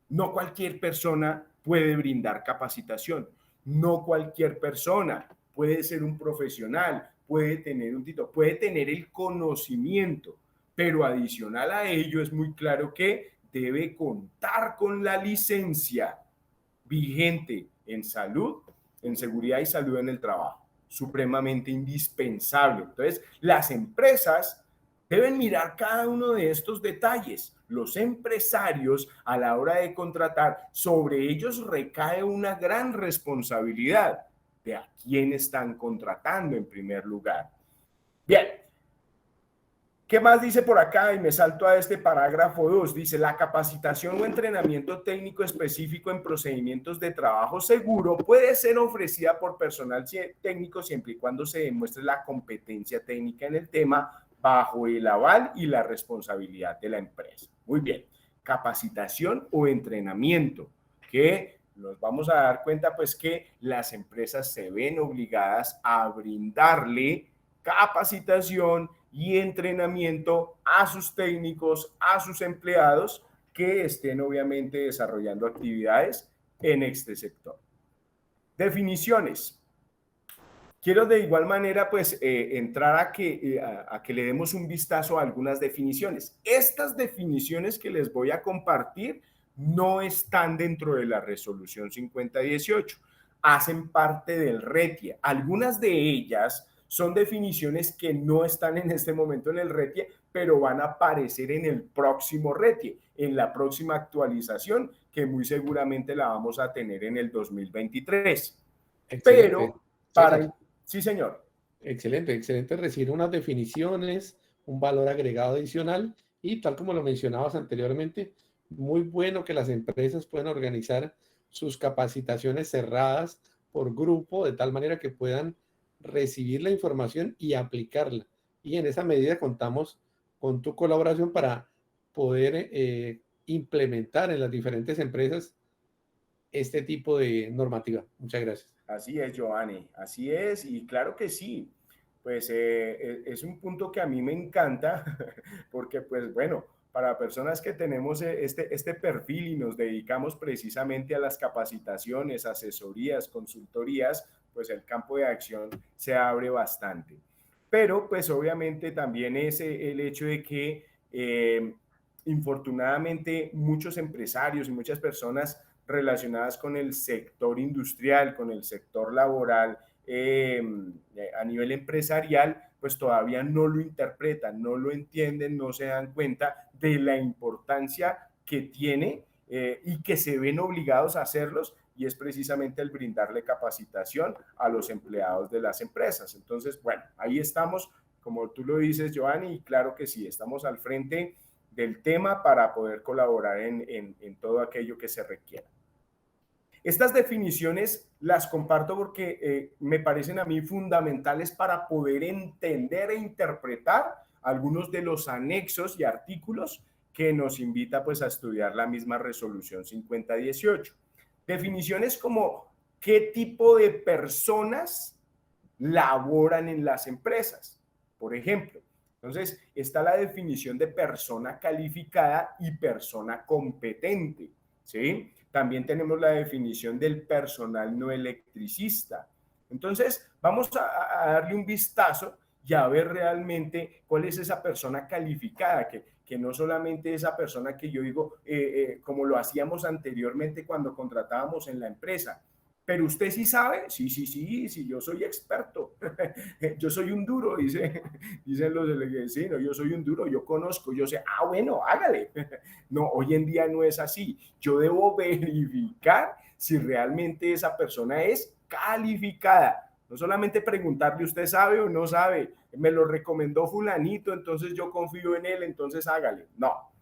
no cualquier persona puede brindar capacitación, no cualquier persona puede ser un profesional, puede tener un título, puede tener el conocimiento, pero adicional a ello es muy claro que debe contar con la licencia vigente en salud, en seguridad y salud en el trabajo, supremamente indispensable. Entonces, las empresas deben mirar cada uno de estos detalles. Los empresarios, a la hora de contratar, sobre ellos recae una gran responsabilidad de a quién están contratando en primer lugar. Bien, ¿qué más dice por acá? Y me salto a este parágrafo 2. Dice, la capacitación o entrenamiento técnico específico en procedimientos de trabajo seguro puede ser ofrecida por personal técnico siempre y cuando se demuestre la competencia técnica en el tema bajo el aval y la responsabilidad de la empresa. Muy bien, capacitación o entrenamiento, que nos vamos a dar cuenta pues que las empresas se ven obligadas a brindarle capacitación y entrenamiento a sus técnicos, a sus empleados que estén obviamente desarrollando actividades en este sector. Definiciones. Quiero de igual manera pues entrar a que le demos un vistazo a algunas definiciones. Estas definiciones que les voy a compartir no están dentro de la resolución 5018. hacen parte del RETIE. Algunas de ellas son definiciones que no están en este momento en el RETIE, pero van a aparecer en el próximo RETIE, en la próxima actualización, que muy seguramente la vamos a tener en el 2023. Excelente, Pero César. Sí, señor. Excelente, excelente recibir unas definiciones, un valor agregado adicional y tal como lo mencionabas anteriormente, muy bueno que las empresas puedan organizar sus capacitaciones cerradas por grupo de tal manera que puedan recibir la información y aplicarla. Y en esa medida contamos con tu colaboración para poder implementar en las diferentes empresas este tipo de normativa. Muchas gracias. Así es, Giovanni, así es, y claro que sí, pues es un punto que a mí me encanta, porque pues bueno, para personas que tenemos este perfil y nos dedicamos precisamente a las capacitaciones, asesorías, consultorías, pues el campo de acción se abre bastante. Pero pues obviamente también es el hecho de que infortunadamente muchos empresarios y muchas personas relacionadas con el sector industrial, con el sector laboral, a nivel empresarial, pues todavía no lo interpretan, no lo entienden, no se dan cuenta de la importancia que tiene y que se ven obligados a hacerlos, y es precisamente el brindarle capacitación a los empleados de las empresas. Entonces, bueno, ahí estamos, como tú lo dices, Giovanni, y claro que sí, estamos al frente del tema para poder colaborar en todo aquello que se requiera. Estas definiciones las comparto porque me parecen a mí fundamentales para poder entender e interpretar algunos de los anexos y artículos que nos invita pues a estudiar la misma resolución 5018. Definiciones como qué tipo de personas laboran en las empresas, por ejemplo. Entonces, está la definición de persona calificada y persona competente, ¿sí? También tenemos la definición del personal no electricista. Entonces, vamos a darle un vistazo y a ver realmente cuál es esa persona calificada, que no solamente esa persona que yo digo, como lo hacíamos anteriormente cuando contratábamos en la empresa. Pero usted sí sabe, sí, yo soy experto, yo soy un duro, dicen los vecinos, yo soy un duro, yo conozco, yo sé, bueno, hágale. No, hoy en día no es así. Yo debo verificar si realmente esa persona es calificada. No solamente preguntarle, ¿usted sabe o no sabe? Me lo recomendó fulanito, entonces yo confío en él, entonces hágale. No,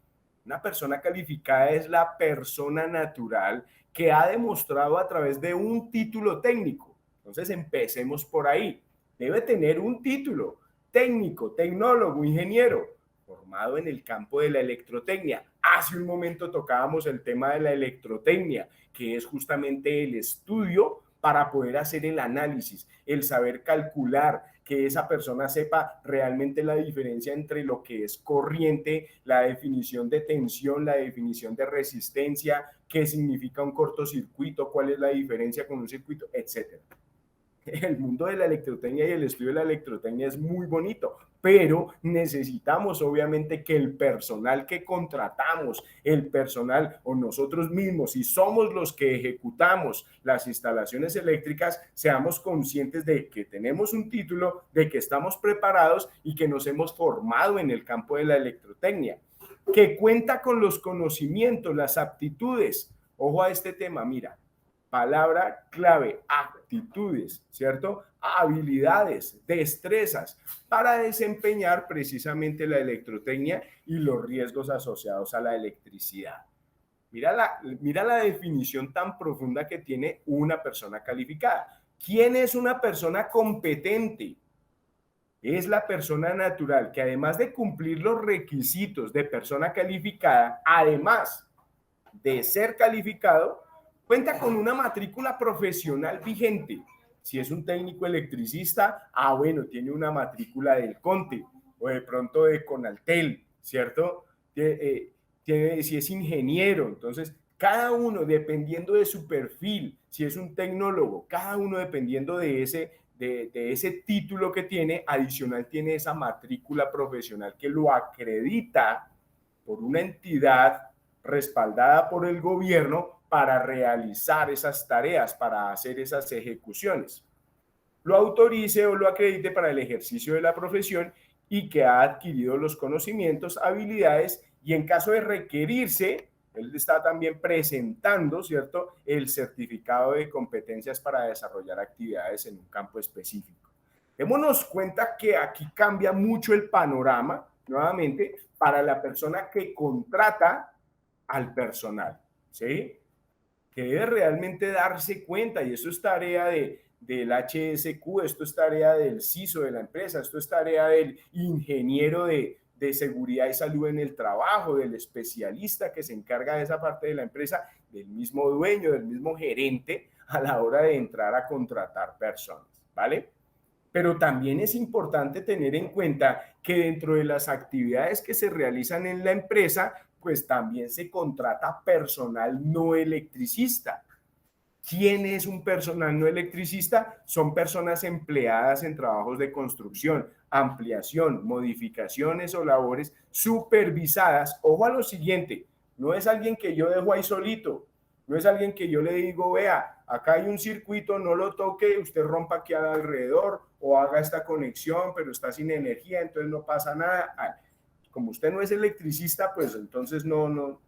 una persona calificada es la persona natural que ha demostrado a través de un título técnico. Entonces empecemos por ahí. Debe tener un título técnico, tecnólogo, ingeniero, formado en el campo de la electrotecnia. Hace un momento tocábamos el tema de la electrotecnia, que es justamente el estudio para poder hacer el análisis, el saber calcular, que esa persona sepa realmente la diferencia entre lo que es corriente, la definición de tensión, la definición de resistencia, qué significa un cortocircuito, cuál es la diferencia con un circuito, etcétera. El mundo de la electrotecnia y el estudio de la electrotecnia es muy bonito, pero necesitamos obviamente que el personal que contratamos, el personal o nosotros mismos, si somos los que ejecutamos las instalaciones eléctricas, seamos conscientes de que tenemos un título, de que estamos preparados y que nos hemos formado en el campo de la electrotecnia, que cuenta con los conocimientos, las aptitudes. Ojo a este tema, mira. Palabra clave, actitudes, ¿cierto? Habilidades, destrezas para desempeñar precisamente la electrotecnia y los riesgos asociados a la electricidad. Mira la definición tan profunda que tiene una persona calificada. ¿Quién es una persona competente? Es la persona natural que además de cumplir los requisitos de persona calificada, además de ser calificado, cuenta con una matrícula profesional vigente. Si es un técnico electricista, bueno, tiene una matrícula del CONTE o de pronto de CONALTEL, ¿cierto? Si es ingeniero, entonces cada uno dependiendo de su perfil, si es un tecnólogo, cada uno dependiendo de ese título que tiene, adicional tiene esa matrícula profesional que lo acredita por una entidad respaldada por el gobierno para realizar esas tareas, para hacer esas ejecuciones. Lo autorice o lo acredite para el ejercicio de la profesión y que ha adquirido los conocimientos, habilidades y en caso de requerirse, él está también presentando, ¿cierto?, el certificado de competencias para desarrollar actividades en un campo específico. Démonos cuenta que aquí cambia mucho el panorama, nuevamente, para la persona que contrata al personal, ¿sí? Que debe realmente darse cuenta, y eso es tarea del HSQ, esto es tarea del CISO de la empresa, esto es tarea del ingeniero de seguridad y salud en el trabajo, del especialista que se encarga de esa parte de la empresa, del mismo dueño, del mismo gerente a la hora de entrar a contratar personas, ¿vale? Pero también es importante tener en cuenta que dentro de las actividades que se realizan en la empresa, pues también se contrata personal no electricista. ¿Quién es un personal no electricista? Son personas empleadas en trabajos de construcción, ampliación, modificaciones o labores supervisadas. Ojo a lo siguiente, no es alguien que yo dejo ahí solito, no es alguien que yo le digo, vea, acá hay un circuito, no lo toque, usted rompa aquí alrededor o haga esta conexión, pero está sin energía, entonces no pasa nada. Como usted no es electricista, pues entonces no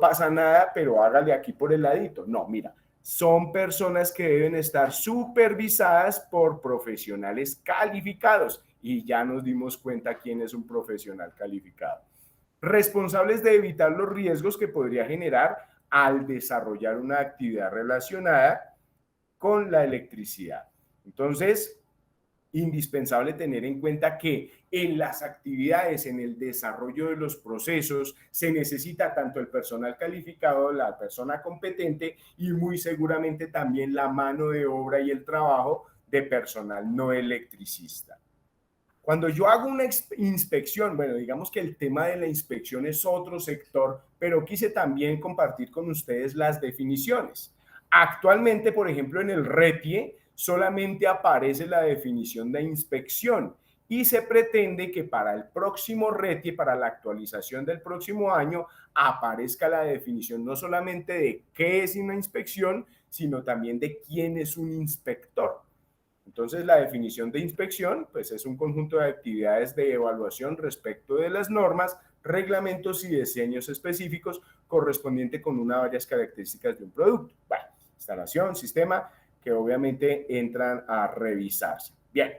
pasa nada, pero hágale aquí por el ladito. No, mira, son personas que deben estar supervisadas por profesionales calificados y ya nos dimos cuenta quién es un profesional calificado. Responsables de evitar los riesgos que podría generar al desarrollar una actividad relacionada con la electricidad. Entonces, indispensable tener en cuenta que en las actividades, en el desarrollo de los procesos, se necesita tanto el personal calificado, la persona competente y muy seguramente también la mano de obra y el trabajo de personal no electricista. Cuando yo hago una inspección, bueno, digamos que el tema de la inspección es otro sector, pero quise también compartir con ustedes las definiciones. Actualmente, por ejemplo, en el RETIE solamente aparece la definición de inspección y se pretende que para el próximo RETIE, para la actualización del próximo año, aparezca la definición no solamente de qué es una inspección, sino también de quién es un inspector. Entonces, la definición de inspección, pues es un conjunto de actividades de evaluación respecto de las normas, reglamentos y diseños específicos correspondiente con una o varias características de un producto. Bueno, instalación, sistema, que obviamente entran a revisarse. Bien.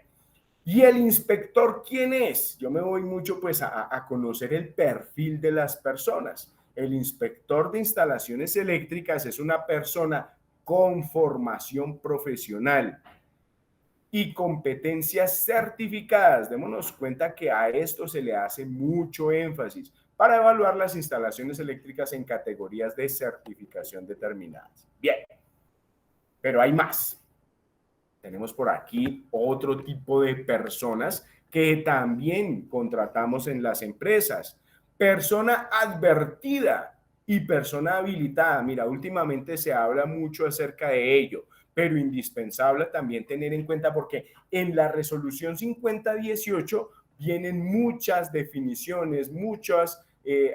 ¿Y el inspector quién es? Yo me voy mucho pues a conocer el perfil de las personas. El inspector de instalaciones eléctricas es una persona con formación profesional y competencias certificadas. Démonos cuenta que a esto se le hace mucho énfasis para evaluar las instalaciones eléctricas en categorías de certificación determinadas. Bien, pero hay más. Tenemos por aquí otro tipo de personas que también contratamos en las empresas. Persona advertida y persona habilitada. Mira, últimamente se habla mucho acerca de ello, pero indispensable también tener en cuenta porque en la resolución 5018 vienen muchas definiciones, muchos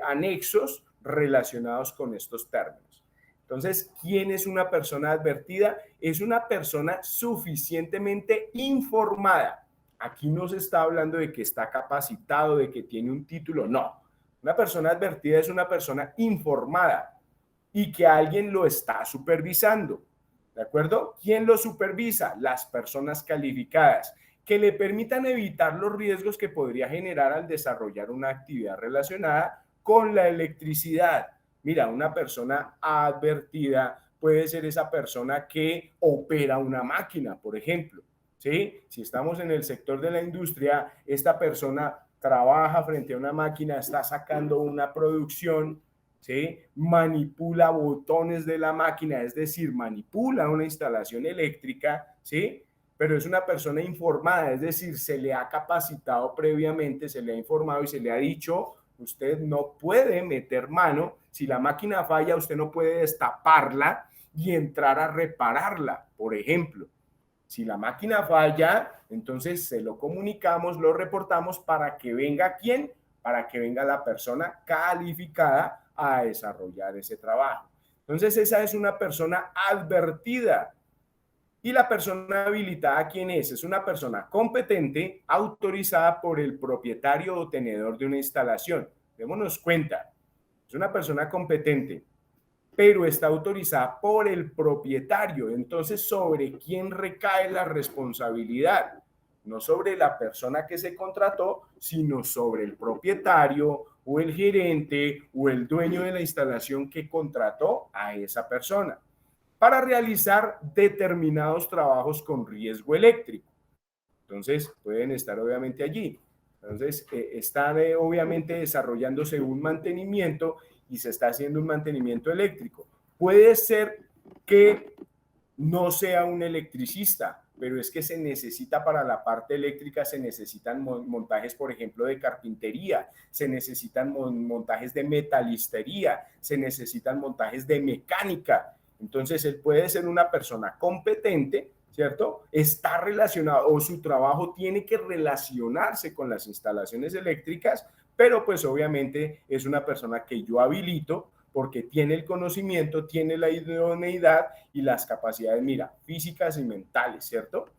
anexos relacionados con estos términos. Entonces, ¿quién es una persona advertida? Es una persona suficientemente informada. Aquí no se está hablando de que está capacitado, de que tiene un título, no. Una persona advertida es una persona informada y que alguien lo está supervisando. ¿De acuerdo? ¿Quién lo supervisa? Las personas calificadas que le permitan evitar los riesgos que podría generar al desarrollar una actividad relacionada con la electricidad. Mira, una persona advertida puede ser esa persona que opera una máquina, por ejemplo. ¿Sí? Si estamos en el sector de la industria, esta persona trabaja frente a una máquina, está sacando una producción, ¿sí? Manipula botones de la máquina, es decir, manipula una instalación eléctrica, ¿sí? Pero es una persona informada, es decir, se le ha capacitado previamente, se le ha informado y se le ha dicho, usted no puede meter mano, si la máquina falla, usted no puede destaparla y entrar a repararla, por ejemplo. Si la máquina falla, entonces se lo comunicamos, lo reportamos para que venga ¿quién? Para que venga la persona calificada a desarrollar ese trabajo. Entonces, esa es una persona advertida. Y la persona habilitada, ¿quién es? Es una persona competente, autorizada por el propietario o tenedor de una instalación. Démonos cuenta, es una persona competente, pero está autorizada por el propietario. Entonces, ¿sobre quién recae la responsabilidad? No sobre la persona que se contrató, sino sobre el propietario o el gerente o el dueño de la instalación que contrató a esa persona para realizar determinados trabajos con riesgo eléctrico. Entonces, pueden estar obviamente allí. Entonces, están obviamente desarrollándose un mantenimiento y se está haciendo un mantenimiento eléctrico. Puede ser que no sea un electricista, pero es que se necesita para la parte eléctrica, se necesitan montajes, por ejemplo, de carpintería, se necesitan montajes de metalistería, se necesitan montajes de mecánica. Entonces, él puede ser una persona competente, ¿cierto? Está relacionado o su trabajo tiene que relacionarse con las instalaciones eléctricas, pero pues obviamente es una persona que yo habilito porque tiene el conocimiento, tiene la idoneidad y las capacidades, mira, físicas y mentales, ¿cierto?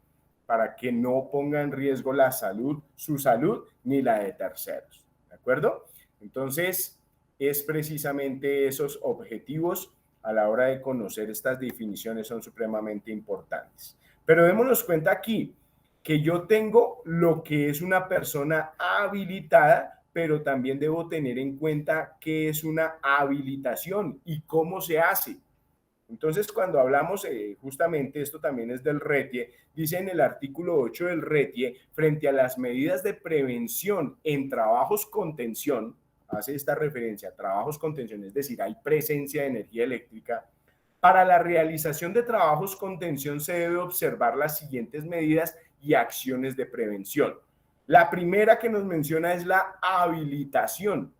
Para que no ponga en riesgo la salud, su salud, ni la de terceros, ¿de acuerdo? Entonces, es precisamente esos objetivos a la hora de conocer estas definiciones son supremamente importantes. Pero démonos cuenta aquí que yo tengo lo que es una persona habilitada, pero también debo tener en cuenta qué es una habilitación y cómo se hace. Entonces, cuando hablamos, justamente esto también es del RETIE, dice en el artículo 8 del RETIE, frente a las medidas de prevención en trabajos con tensión, hace esta referencia a trabajos con tensión, es decir, hay presencia de energía eléctrica. Para la realización de trabajos con tensión se debe observar las siguientes medidas y acciones de prevención. La primera que nos menciona es la habilitación.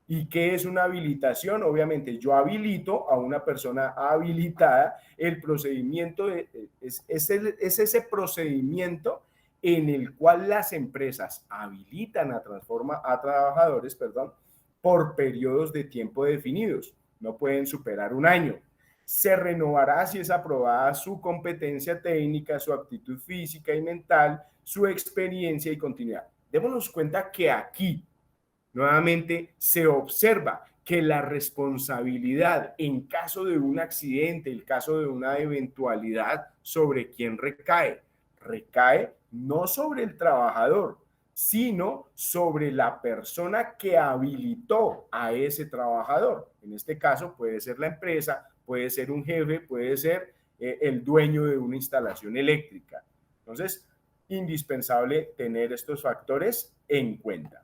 ¿Y qué es una habilitación? Obviamente yo habilito a una persona habilitada. El procedimiento es ese procedimiento en el cual las empresas habilitan a trabajadores, por periodos de tiempo definidos. No pueden superar un año. Se renovará si es aprobada su competencia técnica, su aptitud física y mental, su experiencia y continuidad. Démonos cuenta que aquí nuevamente se observa que la responsabilidad en caso de un accidente, en caso de una eventualidad, ¿sobre quién recae? Recae no sobre el trabajador, sino sobre la persona que habilitó a ese trabajador. En este caso puede ser la empresa, puede ser un jefe, puede ser el dueño de una instalación eléctrica. Entonces, indispensable tener estos factores en cuenta.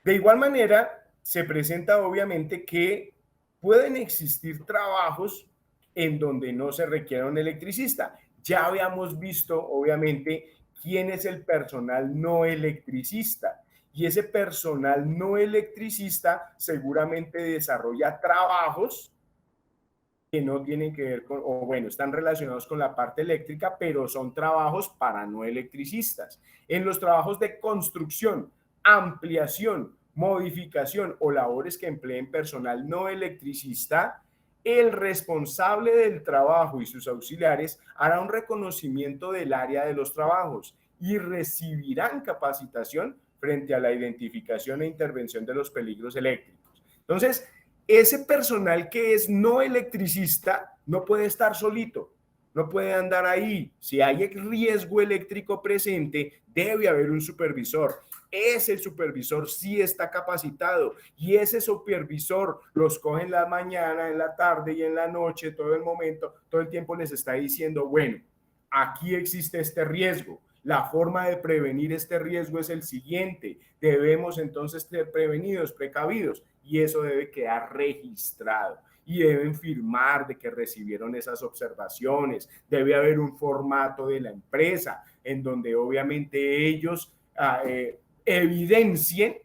De igual manera, se presenta obviamente que pueden existir trabajos en donde no se requiera un electricista. Ya habíamos visto, obviamente, quién es el personal no electricista. Y ese personal no electricista seguramente desarrolla trabajos que no tienen que ver con, o bueno, están relacionados con la parte eléctrica, pero son trabajos para no electricistas. En los trabajos de construcción, ampliación, modificación o labores que empleen personal no electricista, el responsable del trabajo y sus auxiliares hará un reconocimiento del área de los trabajos y recibirán capacitación frente a la identificación e intervención de los peligros eléctricos. Entonces, ese personal que es no electricista no puede estar solito, no puede andar ahí. Si hay riesgo eléctrico presente, debe haber un supervisor. Ese supervisor sí está capacitado y ese supervisor los coge en la mañana, en la tarde y en la noche, todo el momento, todo el tiempo les está diciendo, bueno, aquí existe este riesgo. La forma de prevenir este riesgo es el siguiente. Debemos entonces ser prevenidos, precavidos, y eso debe quedar registrado. Y deben firmar de que recibieron esas observaciones. Debe haber un formato de la empresa en donde obviamente ellos evidencien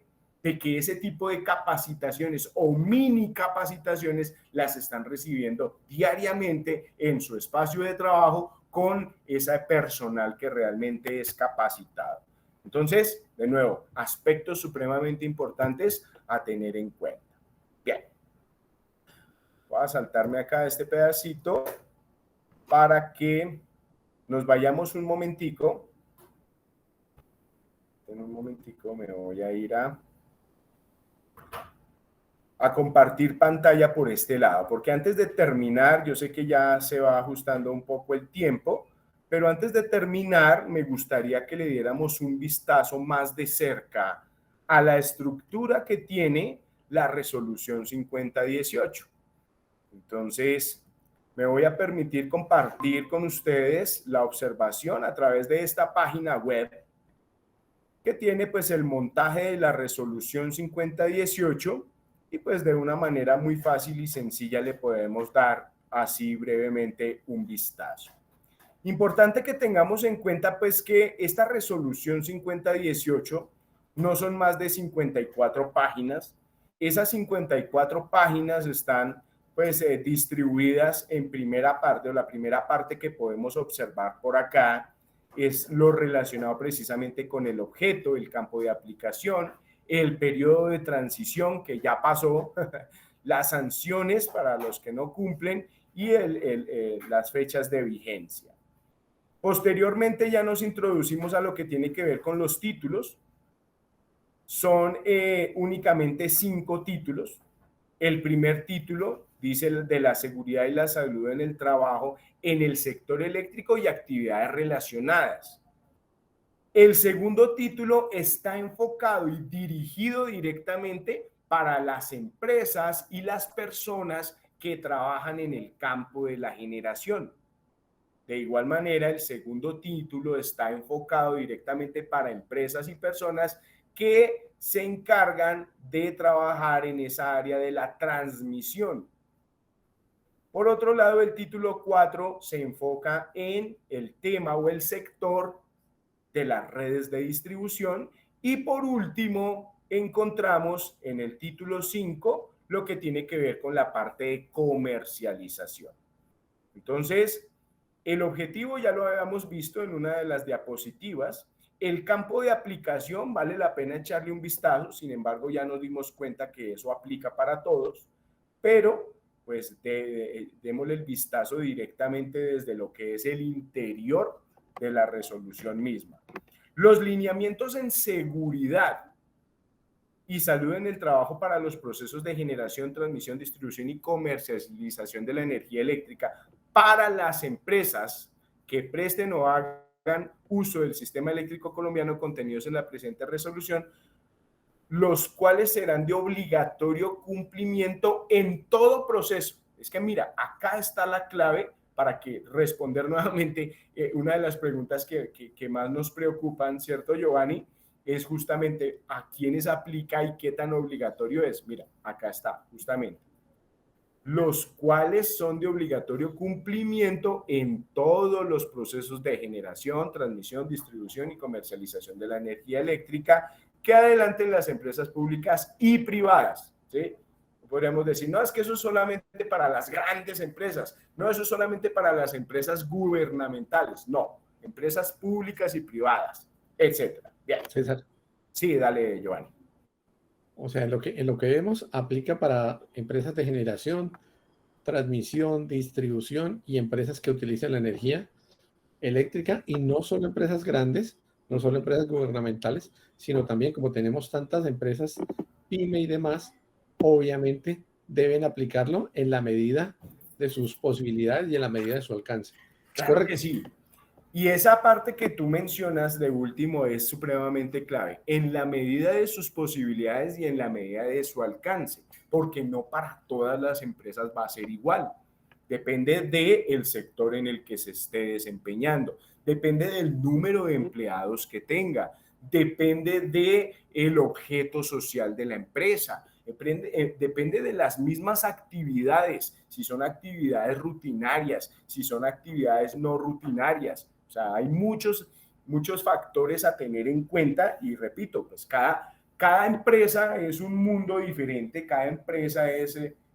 de que ese tipo de capacitaciones o mini capacitaciones las están recibiendo diariamente en su espacio de trabajo con ese personal que realmente es capacitado. Entonces, de nuevo, aspectos supremamente importantes a tener en cuenta. Bien. Voy a saltarme acá este pedacito para que nos vayamos un momentico. En un momentico me voy a ir a compartir pantalla por este lado, porque antes de terminar, yo sé que ya se va ajustando un poco el tiempo, pero antes de terminar, me gustaría que le diéramos un vistazo más de cerca a la estructura que tiene la resolución 5018. Entonces, me voy a permitir compartir con ustedes la observación a través de esta página web que tiene pues el montaje de la resolución 5018 y pues de una manera muy fácil y sencilla le podemos dar así brevemente un vistazo. Importante que tengamos en cuenta pues que esta resolución 5018 no son más de 54 páginas. Esas 54 páginas están pues distribuidas en primera parte, o la primera parte que podemos observar por acá es lo relacionado precisamente con el objeto, el campo de aplicación, el periodo de transición que ya pasó, las sanciones para los que no cumplen y las fechas de vigencia. Posteriormente ya nos introducimos a lo que tiene que ver con los títulos. Son únicamente 5 títulos. El primer título dice de la seguridad y la salud en el trabajo en el sector eléctrico y actividades relacionadas. El segundo título está enfocado y dirigido directamente para las empresas y las personas que trabajan en el campo de la generación. De igual manera, el segundo título está enfocado directamente para empresas y personas que se encargan de trabajar en esa área de la transmisión. Por otro lado, el título 4 se enfoca en el tema o el sector de las redes de distribución. Y por último, encontramos en el título 5 lo que tiene que ver con la parte de comercialización. Entonces, el objetivo ya lo habíamos visto en una de las diapositivas. El campo de aplicación vale la pena echarle un vistazo, sin embargo ya nos dimos cuenta que eso aplica para todos, pero pues démosle el vistazo directamente desde lo que es el interior de la resolución misma. Los lineamientos en seguridad y salud en el trabajo para los procesos de generación, transmisión, distribución y comercialización de la energía eléctrica para las empresas que presten o hagan uso del sistema eléctrico colombiano contenidos en la presente resolución, los cuales serán de obligatorio cumplimiento en todo proceso. Es que mira, acá está la clave para que responder nuevamente una de las preguntas que más nos preocupan, ¿cierto, Giovanni? Es justamente a quiénes aplica y qué tan obligatorio es. Mira, acá está, justamente. Los cuales son de obligatorio cumplimiento en todos los procesos de generación, transmisión, distribución y comercialización de la energía eléctrica que adelanten las empresas públicas y privadas, ¿sí? Podríamos decir, no, es que eso es solamente para las grandes empresas, no, eso es solamente para las empresas gubernamentales, no, empresas públicas y privadas, etcétera. Bien. César. Sí, dale, Giovanni. O sea, en lo que vemos aplica para empresas de generación, transmisión, distribución y empresas que utilizan la energía eléctrica, y no solo empresas grandes, no solo empresas gubernamentales, sino también, como tenemos tantas empresas pyme y demás, obviamente deben aplicarlo en la medida de sus posibilidades y en la medida de su alcance. Claro que sí. Y esa parte que tú mencionas de último es supremamente clave, en la medida de sus posibilidades y en la medida de su alcance, porque no para todas las empresas va a ser igual. Depende del sector en el que se esté desempeñando, depende del número de empleados que tenga, depende del objeto social de la empresa, depende de las mismas actividades, si son actividades rutinarias, si son actividades no rutinarias. O sea, hay muchos factores a tener en cuenta y repito, pues cada empresa es un mundo diferente, cada empresa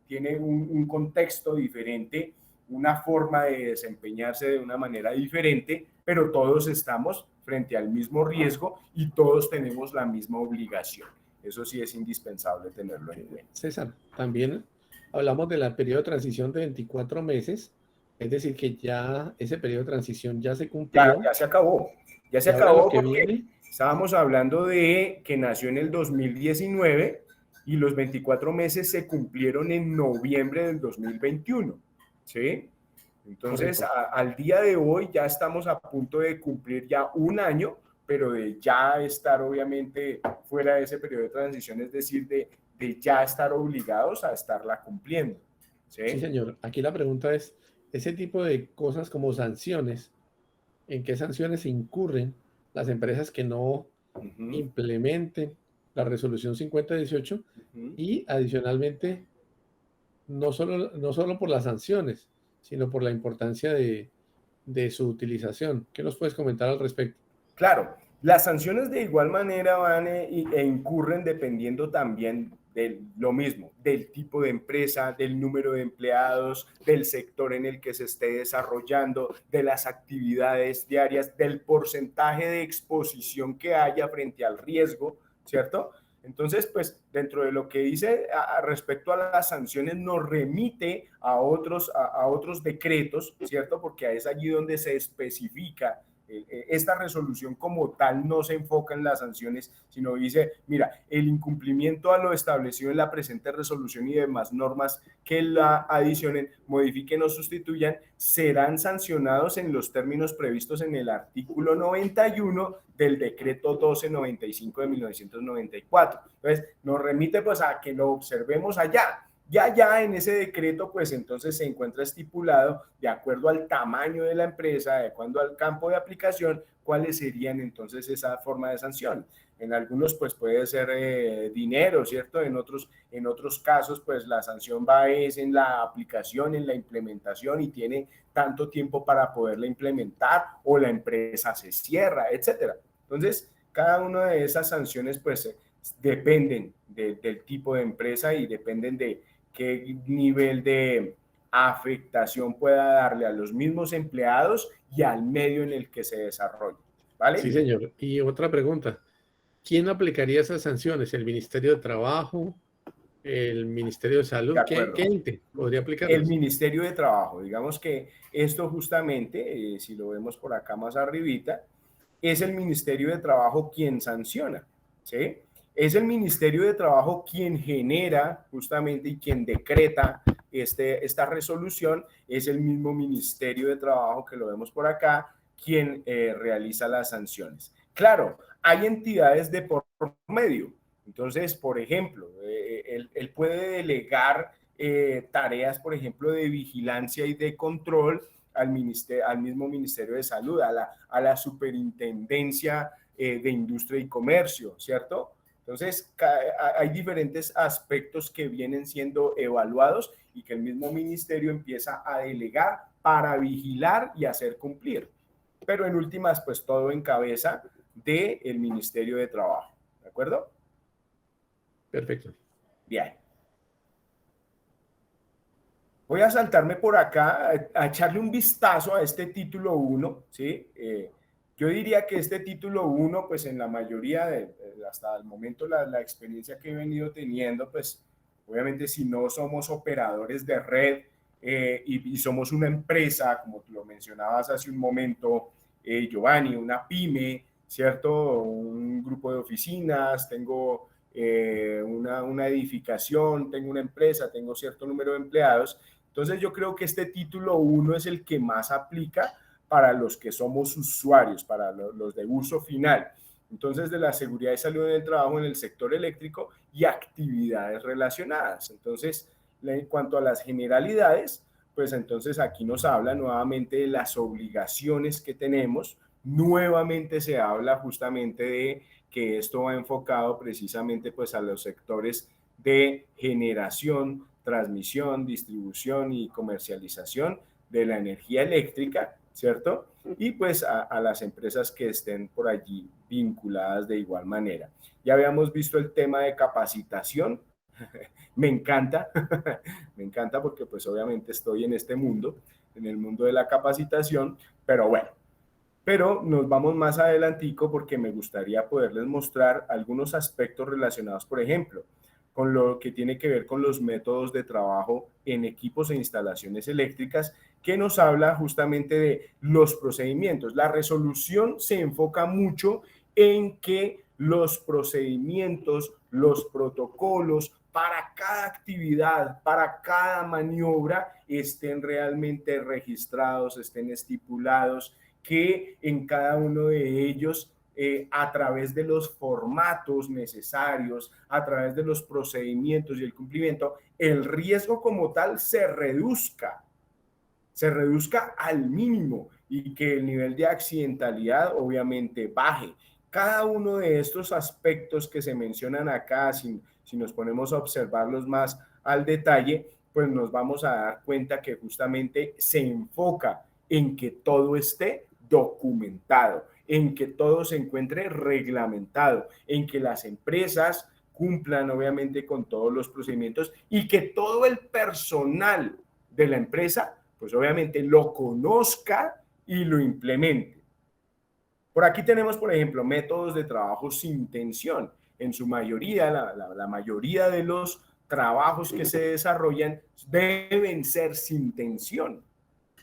tiene un contexto diferente, una forma de desempeñarse de una manera diferente, pero todos estamos frente al mismo riesgo y todos tenemos la misma obligación. Eso sí es indispensable tenerlo en cuenta. César, también hablamos del periodo de transición de 24 meses, es decir, que ya ese periodo de transición ya se cumplió Ya se acabó. Ya se y ahora lo acabó que porque viene, estábamos hablando de que nació en el 2019 y los 24 meses se cumplieron en noviembre del 2021. ¿Sí? Entonces, correcto. al día de hoy ya estamos a punto de cumplir ya un año, pero de ya estar obviamente fuera de ese periodo de transición, es decir, de ya estar obligados a estarla cumpliendo. Sí, ¿Sí? señor. Aquí la pregunta es, ese tipo de cosas como sanciones, ¿en qué sanciones incurren las empresas que no Uh -huh, implementen la resolución 5018? uh -huh. Y adicionalmente, no solo por las sanciones, sino por la importancia de su utilización. ¿Qué nos puedes comentar al respecto? Claro, las sanciones de igual manera van e incurren dependiendo también de lo mismo, del tipo de empresa, del número de empleados, del sector en el que se esté desarrollando, de las actividades diarias, del porcentaje de exposición que haya frente al riesgo, ¿cierto? Entonces, pues dentro de lo que dice respecto a las sanciones nos remite a otros decretos, ¿cierto? Porque es allí donde se especifica esta resolución como tal no se enfoca en las sanciones, sino dice, mira, el incumplimiento a lo establecido en la presente resolución y demás normas que la adicionen, modifiquen o sustituyan, serán sancionados en los términos previstos en el artículo 91 del decreto 1295 de 1994. Entonces, nos remite pues a que lo observemos allá. Ya en ese decreto, pues entonces se encuentra estipulado, de acuerdo al tamaño de la empresa, de acuerdo al campo de aplicación, cuáles serían entonces esa forma de sanción. En algunos, pues puede ser dinero, ¿cierto? En otros casos, pues la sanción va es en la aplicación, en la implementación y tiene tanto tiempo para poderla implementar o la empresa se cierra, etcétera. Entonces, cada una de esas sanciones, pues dependen del tipo de empresa y dependen de qué nivel de afectación pueda darle a los mismos empleados y al medio en el que se desarrolla. Sí, ¿Vale? señor. Y otra pregunta, ¿quién aplicaría esas sanciones? ¿El Ministerio de Trabajo? ¿El Ministerio de De Salud? ¿Qué acuerdo. ente podría El aplicarlas? Ministerio de Trabajo, digamos que esto justamente, si lo vemos por acá más arribita, es el Ministerio de Trabajo quien sanciona, ¿sí? Es el Ministerio de Trabajo quien genera justamente y quien decreta esta resolución, es el mismo Ministerio de Trabajo que lo vemos por acá, quien realiza las sanciones. Claro, hay entidades de por medio, entonces, por ejemplo, él puede delegar tareas, por ejemplo, de vigilancia y de control al mismo Ministerio de Salud, a la Superintendencia de Industria y Comercio, ¿cierto? Entonces, hay diferentes aspectos que vienen siendo evaluados y que el mismo ministerio empieza a delegar para vigilar y hacer cumplir. Pero en últimas, pues todo en cabeza del Ministerio de Trabajo, ¿de acuerdo? Perfecto. Bien. Voy a saltarme por acá, a echarle un vistazo a este título 1, ¿sí? Yo diría que este título 1, pues en la mayoría, hasta el momento, la experiencia que he venido teniendo, pues obviamente si no somos operadores de red y somos una empresa, como tú lo mencionabas hace un momento, Giovanni, una pyme, ¿cierto? Un grupo de oficinas, tengo una edificación, tengo una empresa, tengo cierto número de empleados. Entonces yo creo que este título 1 es el que más aplica para los que somos usuarios, para los de uso final. Entonces, de la seguridad y salud del trabajo en el sector eléctrico y actividades relacionadas. Entonces, en cuanto a las generalidades, pues entonces aquí nos habla nuevamente de las obligaciones que tenemos. Nuevamente se habla justamente de que esto va enfocado precisamente pues a los sectores de generación, transmisión, distribución y comercialización de la energía eléctrica, ¿cierto? Y pues a las empresas que estén por allí vinculadas de igual manera. Ya habíamos visto el tema de capacitación, me encanta, me encanta porque pues obviamente estoy en este mundo, en el mundo de la capacitación, pero bueno, pero nos vamos más adelantico porque me gustaría poderles mostrar algunos aspectos relacionados, por ejemplo, con lo que tiene que ver con los métodos de trabajo en equipos e instalaciones eléctricas, que nos habla justamente de los procedimientos. La resolución se enfoca mucho en que los procedimientos, los protocolos para cada actividad, para cada maniobra, estén realmente registrados, estén estipulados, que en cada uno de ellos, a través de los formatos necesarios, a través de los procedimientos y el cumplimiento, el riesgo como tal se reduzca al mínimo y que el nivel de accidentalidad obviamente baje. Cada uno de estos aspectos que se mencionan acá, si nos ponemos a observarlos más al detalle, pues nos vamos a dar cuenta que justamente se enfoca en que todo esté documentado, en que todo se encuentre reglamentado, en que las empresas cumplan obviamente con todos los procedimientos y que todo el personal de la empresa pues obviamente lo conozca y lo implemente. Por aquí tenemos, por ejemplo, métodos de trabajo sin tensión. En su mayoría, la mayoría de los trabajos que se desarrollan deben ser sin tensión.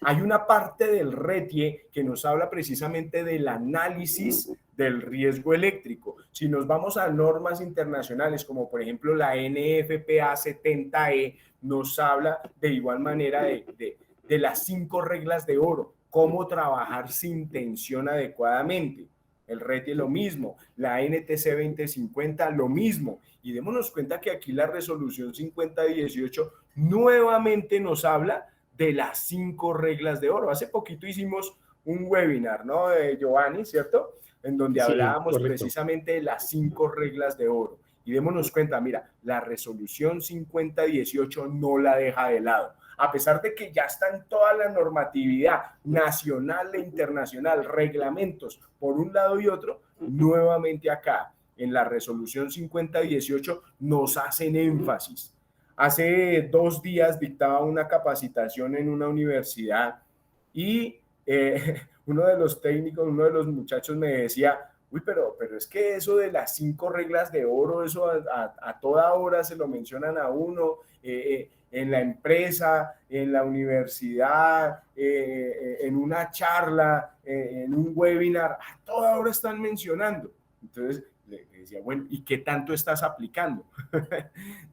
Hay una parte del RETIE que nos habla precisamente del análisis del riesgo eléctrico. Si nos vamos a normas internacionales, como por ejemplo la NFPA 70E, nos habla de igual manera de las 5 reglas de oro, cómo trabajar sin tensión adecuadamente. El RETIE lo mismo, la NTC 2050 lo mismo. Y démonos cuenta que aquí la resolución 5018 nuevamente nos habla de las 5 reglas de oro. Hace poquito hicimos un webinar, ¿no? De Giovanni, ¿cierto? En donde Sí, hablábamos correcto. precisamente de las 5 reglas de oro. Y démonos cuenta, mira, la resolución 5018 no la deja de lado. A pesar de que ya está en toda la normatividad nacional e internacional, reglamentos por un lado y otro, nuevamente acá en la resolución 5018 nos hacen énfasis. Hace 2 días dictaba una capacitación en una universidad y uno de los técnicos, uno de los muchachos me decía, uy, pero es que eso de las 5 reglas de oro, eso a toda hora se lo mencionan a uno, en la empresa, en la universidad, en una charla, en un webinar, a toda hora están mencionando. Entonces le decía, bueno, ¿y qué tanto estás aplicando?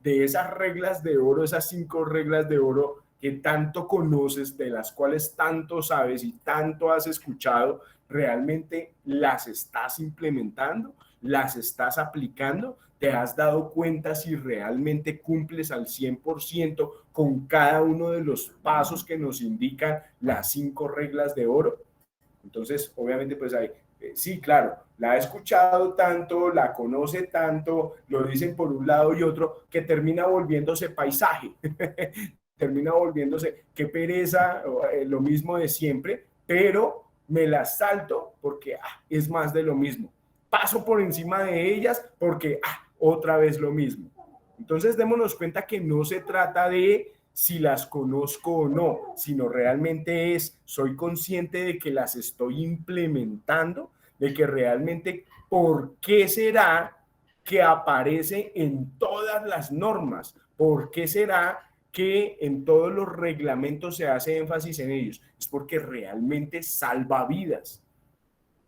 De esas reglas de oro, esas 5 reglas de oro que tanto conoces, de las cuales tanto sabes y tanto has escuchado, ¿realmente las estás implementando? ¿Las estás aplicando? ¿Te has dado cuenta si realmente cumples al 100% con cada uno de los pasos que nos indican las 5 reglas de oro? Entonces, obviamente, pues hay, sí, claro, la ha escuchado tanto, la conoce tanto, lo dicen por un lado y otro, que termina volviéndose paisaje, termina volviéndose, qué pereza, lo mismo de siempre, pero me las salto porque es más de lo mismo. Paso por encima de ellas porque otra vez lo mismo. Entonces, démonos cuenta que no se trata de si las conozco o no, sino realmente soy consciente de que las estoy implementando, de que realmente, ¿por qué será que aparece en todas las normas? ¿Por qué será que en todos los reglamentos se hace énfasis en ellos? Es porque realmente salva vidas.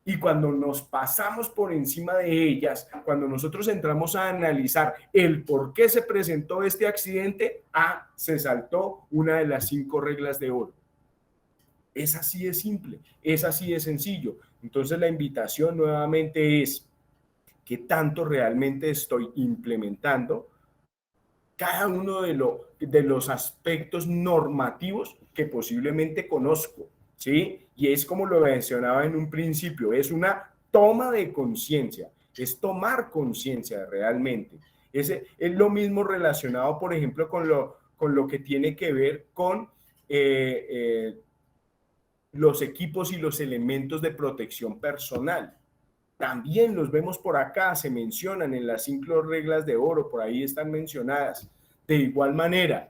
Y cuando nos pasamos por encima de ellas, cuando nosotros entramos a analizar el por qué se presentó este accidente, se saltó una de las 5 reglas de oro. Es así de simple, es así de sencillo. Entonces la invitación nuevamente es, ¿qué tanto realmente estoy implementando cada uno de los aspectos normativos que posiblemente conozco? ¿Sí? Y es como lo mencionaba en un principio, es una toma de conciencia, es tomar conciencia realmente. Es lo mismo relacionado, por ejemplo, con lo que tiene que ver con los equipos y los elementos de protección personal. También los vemos por acá, se mencionan en las 5 reglas de oro, por ahí están mencionadas. De igual manera,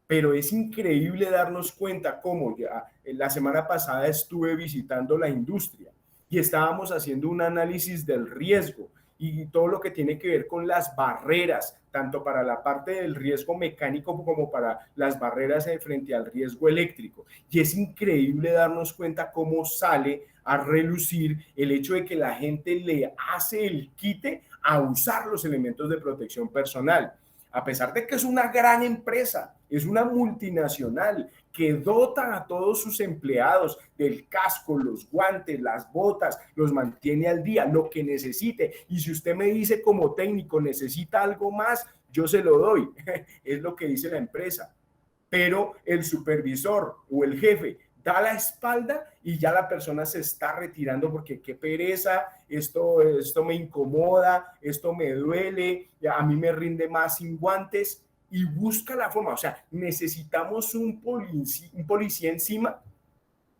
pero es increíble darnos cuenta cómo ya la semana pasada estuve visitando la industria y estábamos haciendo un análisis del riesgo y todo lo que tiene que ver con las barreras, tanto para la parte del riesgo mecánico como para las barreras frente al riesgo eléctrico. Y es increíble darnos cuenta cómo sale a relucir el hecho de que la gente le hace el quite a usar los elementos de protección personal. A pesar de que es una gran empresa, es una multinacional que dota a todos sus empleados del casco, los guantes, las botas, los mantiene al día, lo que necesite. Y si usted me dice como técnico necesita algo más, yo se lo doy. Es lo que dice la empresa. Pero el supervisor o el jefe da la espalda y ya la persona se está retirando porque qué pereza, esto me incomoda, esto me duele, a mí me rinde más sin guantes y busca la forma. O sea, necesitamos un policía encima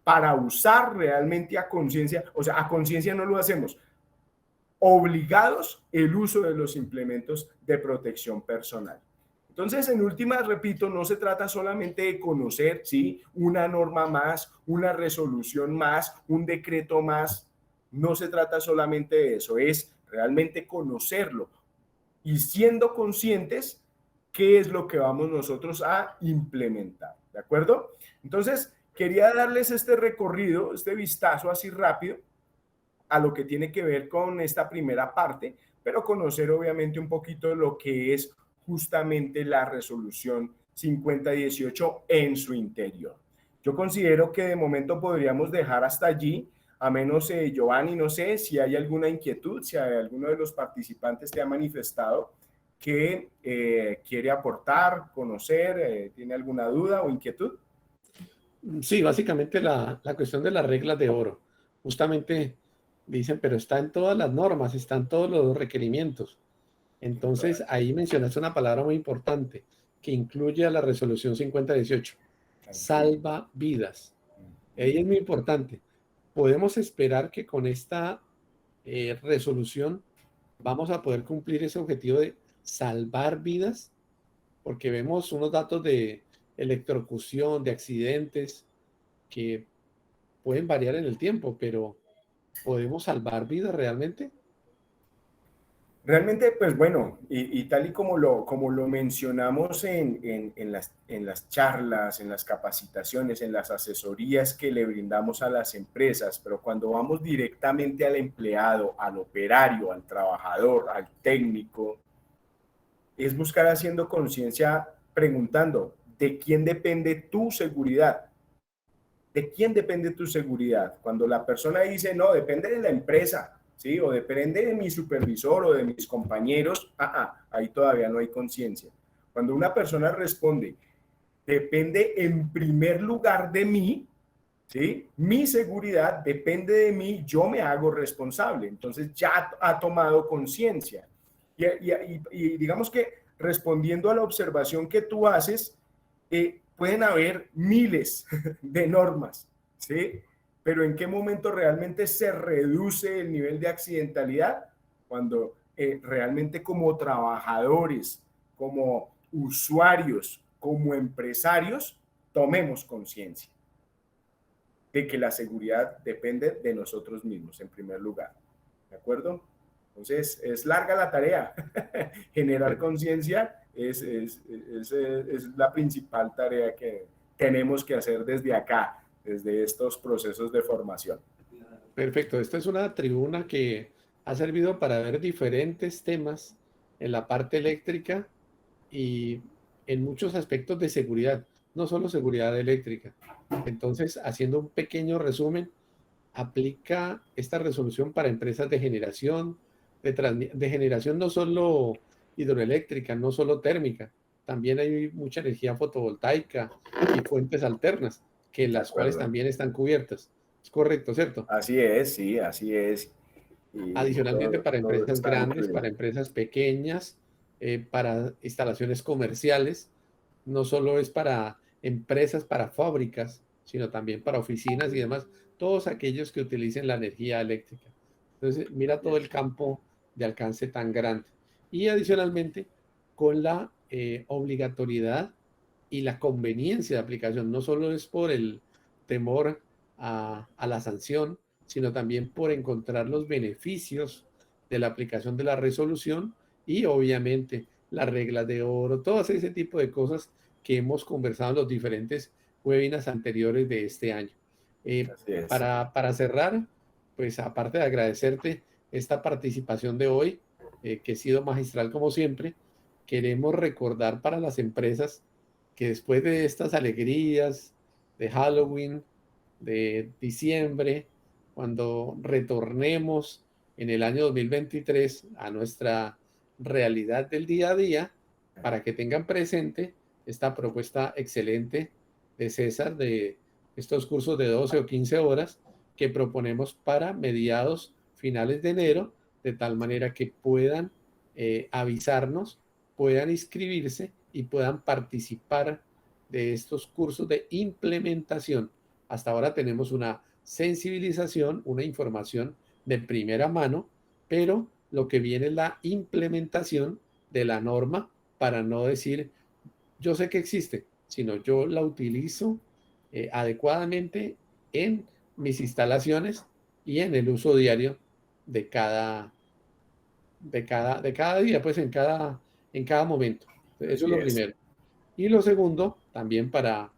para usar realmente a conciencia, o sea, a conciencia no lo hacemos, obligados el uso de los implementos de protección personal. Entonces, en últimas, repito, no se trata solamente de conocer, ¿sí?, una norma más, una resolución más, un decreto más. No se trata solamente de eso, es realmente conocerlo y siendo conscientes qué es lo que vamos nosotros a implementar, ¿de acuerdo? Entonces, quería darles este recorrido, este vistazo así rápido a lo que tiene que ver con esta primera parte, pero conocer obviamente un poquito lo que es justamente la resolución 5018 en su interior. Yo considero que de momento podríamos dejar hasta allí, a menos Giovanni, no sé si hay alguna inquietud, si hay alguno de los participantes te ha manifestado que quiere aportar, conocer, tiene alguna duda o inquietud. Sí, básicamente la cuestión de las reglas de oro. Justamente dicen, pero está en todas las normas, están todos los requerimientos. Entonces, ahí mencionaste una palabra muy importante que incluye a la resolución 5018. Salva vidas. Ella es muy importante. Podemos esperar que con esta resolución vamos a poder cumplir ese objetivo de salvar vidas, porque vemos unos datos de electrocución, de accidentes que pueden variar en el tiempo, pero ¿podemos salvar vidas realmente? Realmente, pues bueno, y tal y como lo mencionamos en las charlas, en las capacitaciones, en las asesorías que le brindamos a las empresas, pero cuando vamos directamente al empleado, al operario, al trabajador, al técnico, es buscar haciendo conciencia preguntando, ¿de quién depende tu seguridad? ¿De quién depende tu seguridad? Cuando la persona dice, no, depende de la empresa, ¿sí? O depende de mi supervisor o de mis compañeros, ahí todavía no hay conciencia. Cuando una persona responde, depende en primer lugar de mí, ¿sí? Mi seguridad depende de mí, yo me hago responsable. Entonces ya ha tomado conciencia. Y digamos que respondiendo a la observación que tú haces, pueden haber miles de normas, ¿sí? Pero ¿en qué momento realmente se reduce el nivel de accidentalidad? Cuando realmente como trabajadores, como usuarios, como empresarios, tomemos conciencia de que la seguridad depende de nosotros mismos en primer lugar, ¿de acuerdo? Entonces, es larga la tarea. Generar conciencia es la principal tarea que tenemos que hacer desde acá, desde estos procesos de formación. Perfecto. Esta es una tribuna que ha servido para ver diferentes temas en la parte eléctrica y en muchos aspectos de seguridad, no solo seguridad eléctrica. Entonces, haciendo un pequeño resumen, aplica esta resolución para empresas de generación, de generación no solo hidroeléctrica, no solo térmica, también hay mucha energía fotovoltaica y fuentes alternas, que De las cuales acuerdo. también están cubiertas. Es correcto, ¿cierto? Así es, sí, así es. Y Adicionalmente, para todo empresas está grandes, incluido. para empresas pequeñas, para instalaciones comerciales, no solo es para empresas, para fábricas, sino también para oficinas y demás, todos aquellos que utilicen la energía eléctrica. Entonces, mira todo el campo de alcance tan grande. Y adicionalmente, con la obligatoriedad y la conveniencia de aplicación, no solo es por el temor a la sanción, sino también por encontrar los beneficios de la aplicación de la resolución y obviamente las reglas de oro, todo ese tipo de cosas que hemos conversado en los diferentes webinars anteriores de este año. Así es. Para cerrar, pues aparte de agradecerte esta participación de hoy, que ha sido magistral como siempre, queremos recordar para las empresas que después de estas alegrías de Halloween, de diciembre, cuando retornemos en el año 2023 a nuestra realidad del día a día, para que tengan presente esta propuesta excelente de César de estos cursos de 12 o 15 horas que proponemos para mediados, finales de enero, de tal manera que puedan avisarnos, puedan inscribirse y puedan participar de estos cursos de implementación. Hasta ahora tenemos una sensibilización, una información de primera mano, pero lo que viene es la implementación de la norma para no decir yo sé que existe, sino yo la utilizo adecuadamente en mis instalaciones y en el uso diario de de cada día, pues en cada momento. Eso es Así lo es. primero. Y lo segundo, también para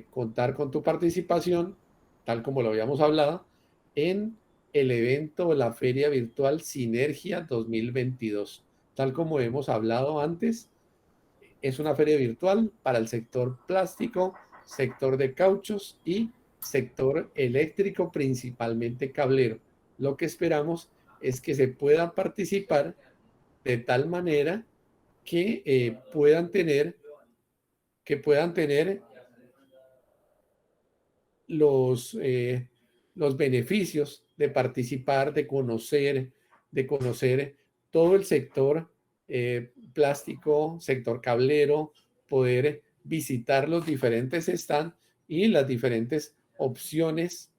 contar con tu participación, tal como lo habíamos hablado, en el evento de la Feria Virtual Sinergia 2022. Tal como hemos hablado antes, es una feria virtual para el sector plástico, sector de cauchos y sector eléctrico, principalmente cablero. Lo que esperamos es que se puedan participar de tal manera que puedan tener los, los beneficios de participar, de conocer todo el sector plástico, sector cablero, poder visitar los diferentes stands y las diferentes opciones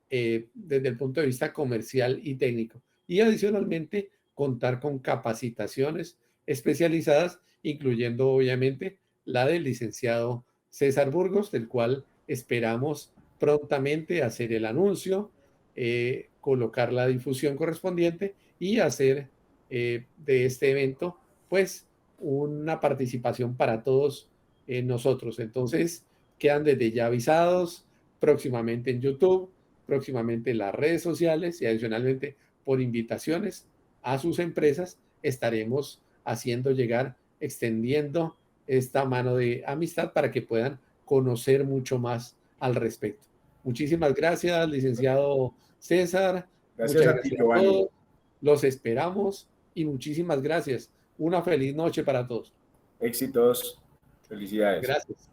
desde el punto de vista comercial y técnico. Y adicionalmente, contar con capacitaciones especializadas, incluyendo obviamente la del licenciado César Burgos, del cual esperamos prontamente hacer el anuncio, colocar la difusión correspondiente y hacer de este evento, pues, una participación para todos nosotros. Entonces, quedan desde ya avisados próximamente en YouTube, próximamente en las redes sociales y adicionalmente por invitaciones a sus empresas estaremos haciendo llegar, extendiendo esta mano de amistad para que puedan conocer mucho más al respecto. Muchísimas gracias, licenciado César. Gracias Muchas a ti, gracias a Giovanni. todos. Los esperamos y muchísimas gracias. Una feliz noche para todos. Éxitos. Felicidades. Gracias.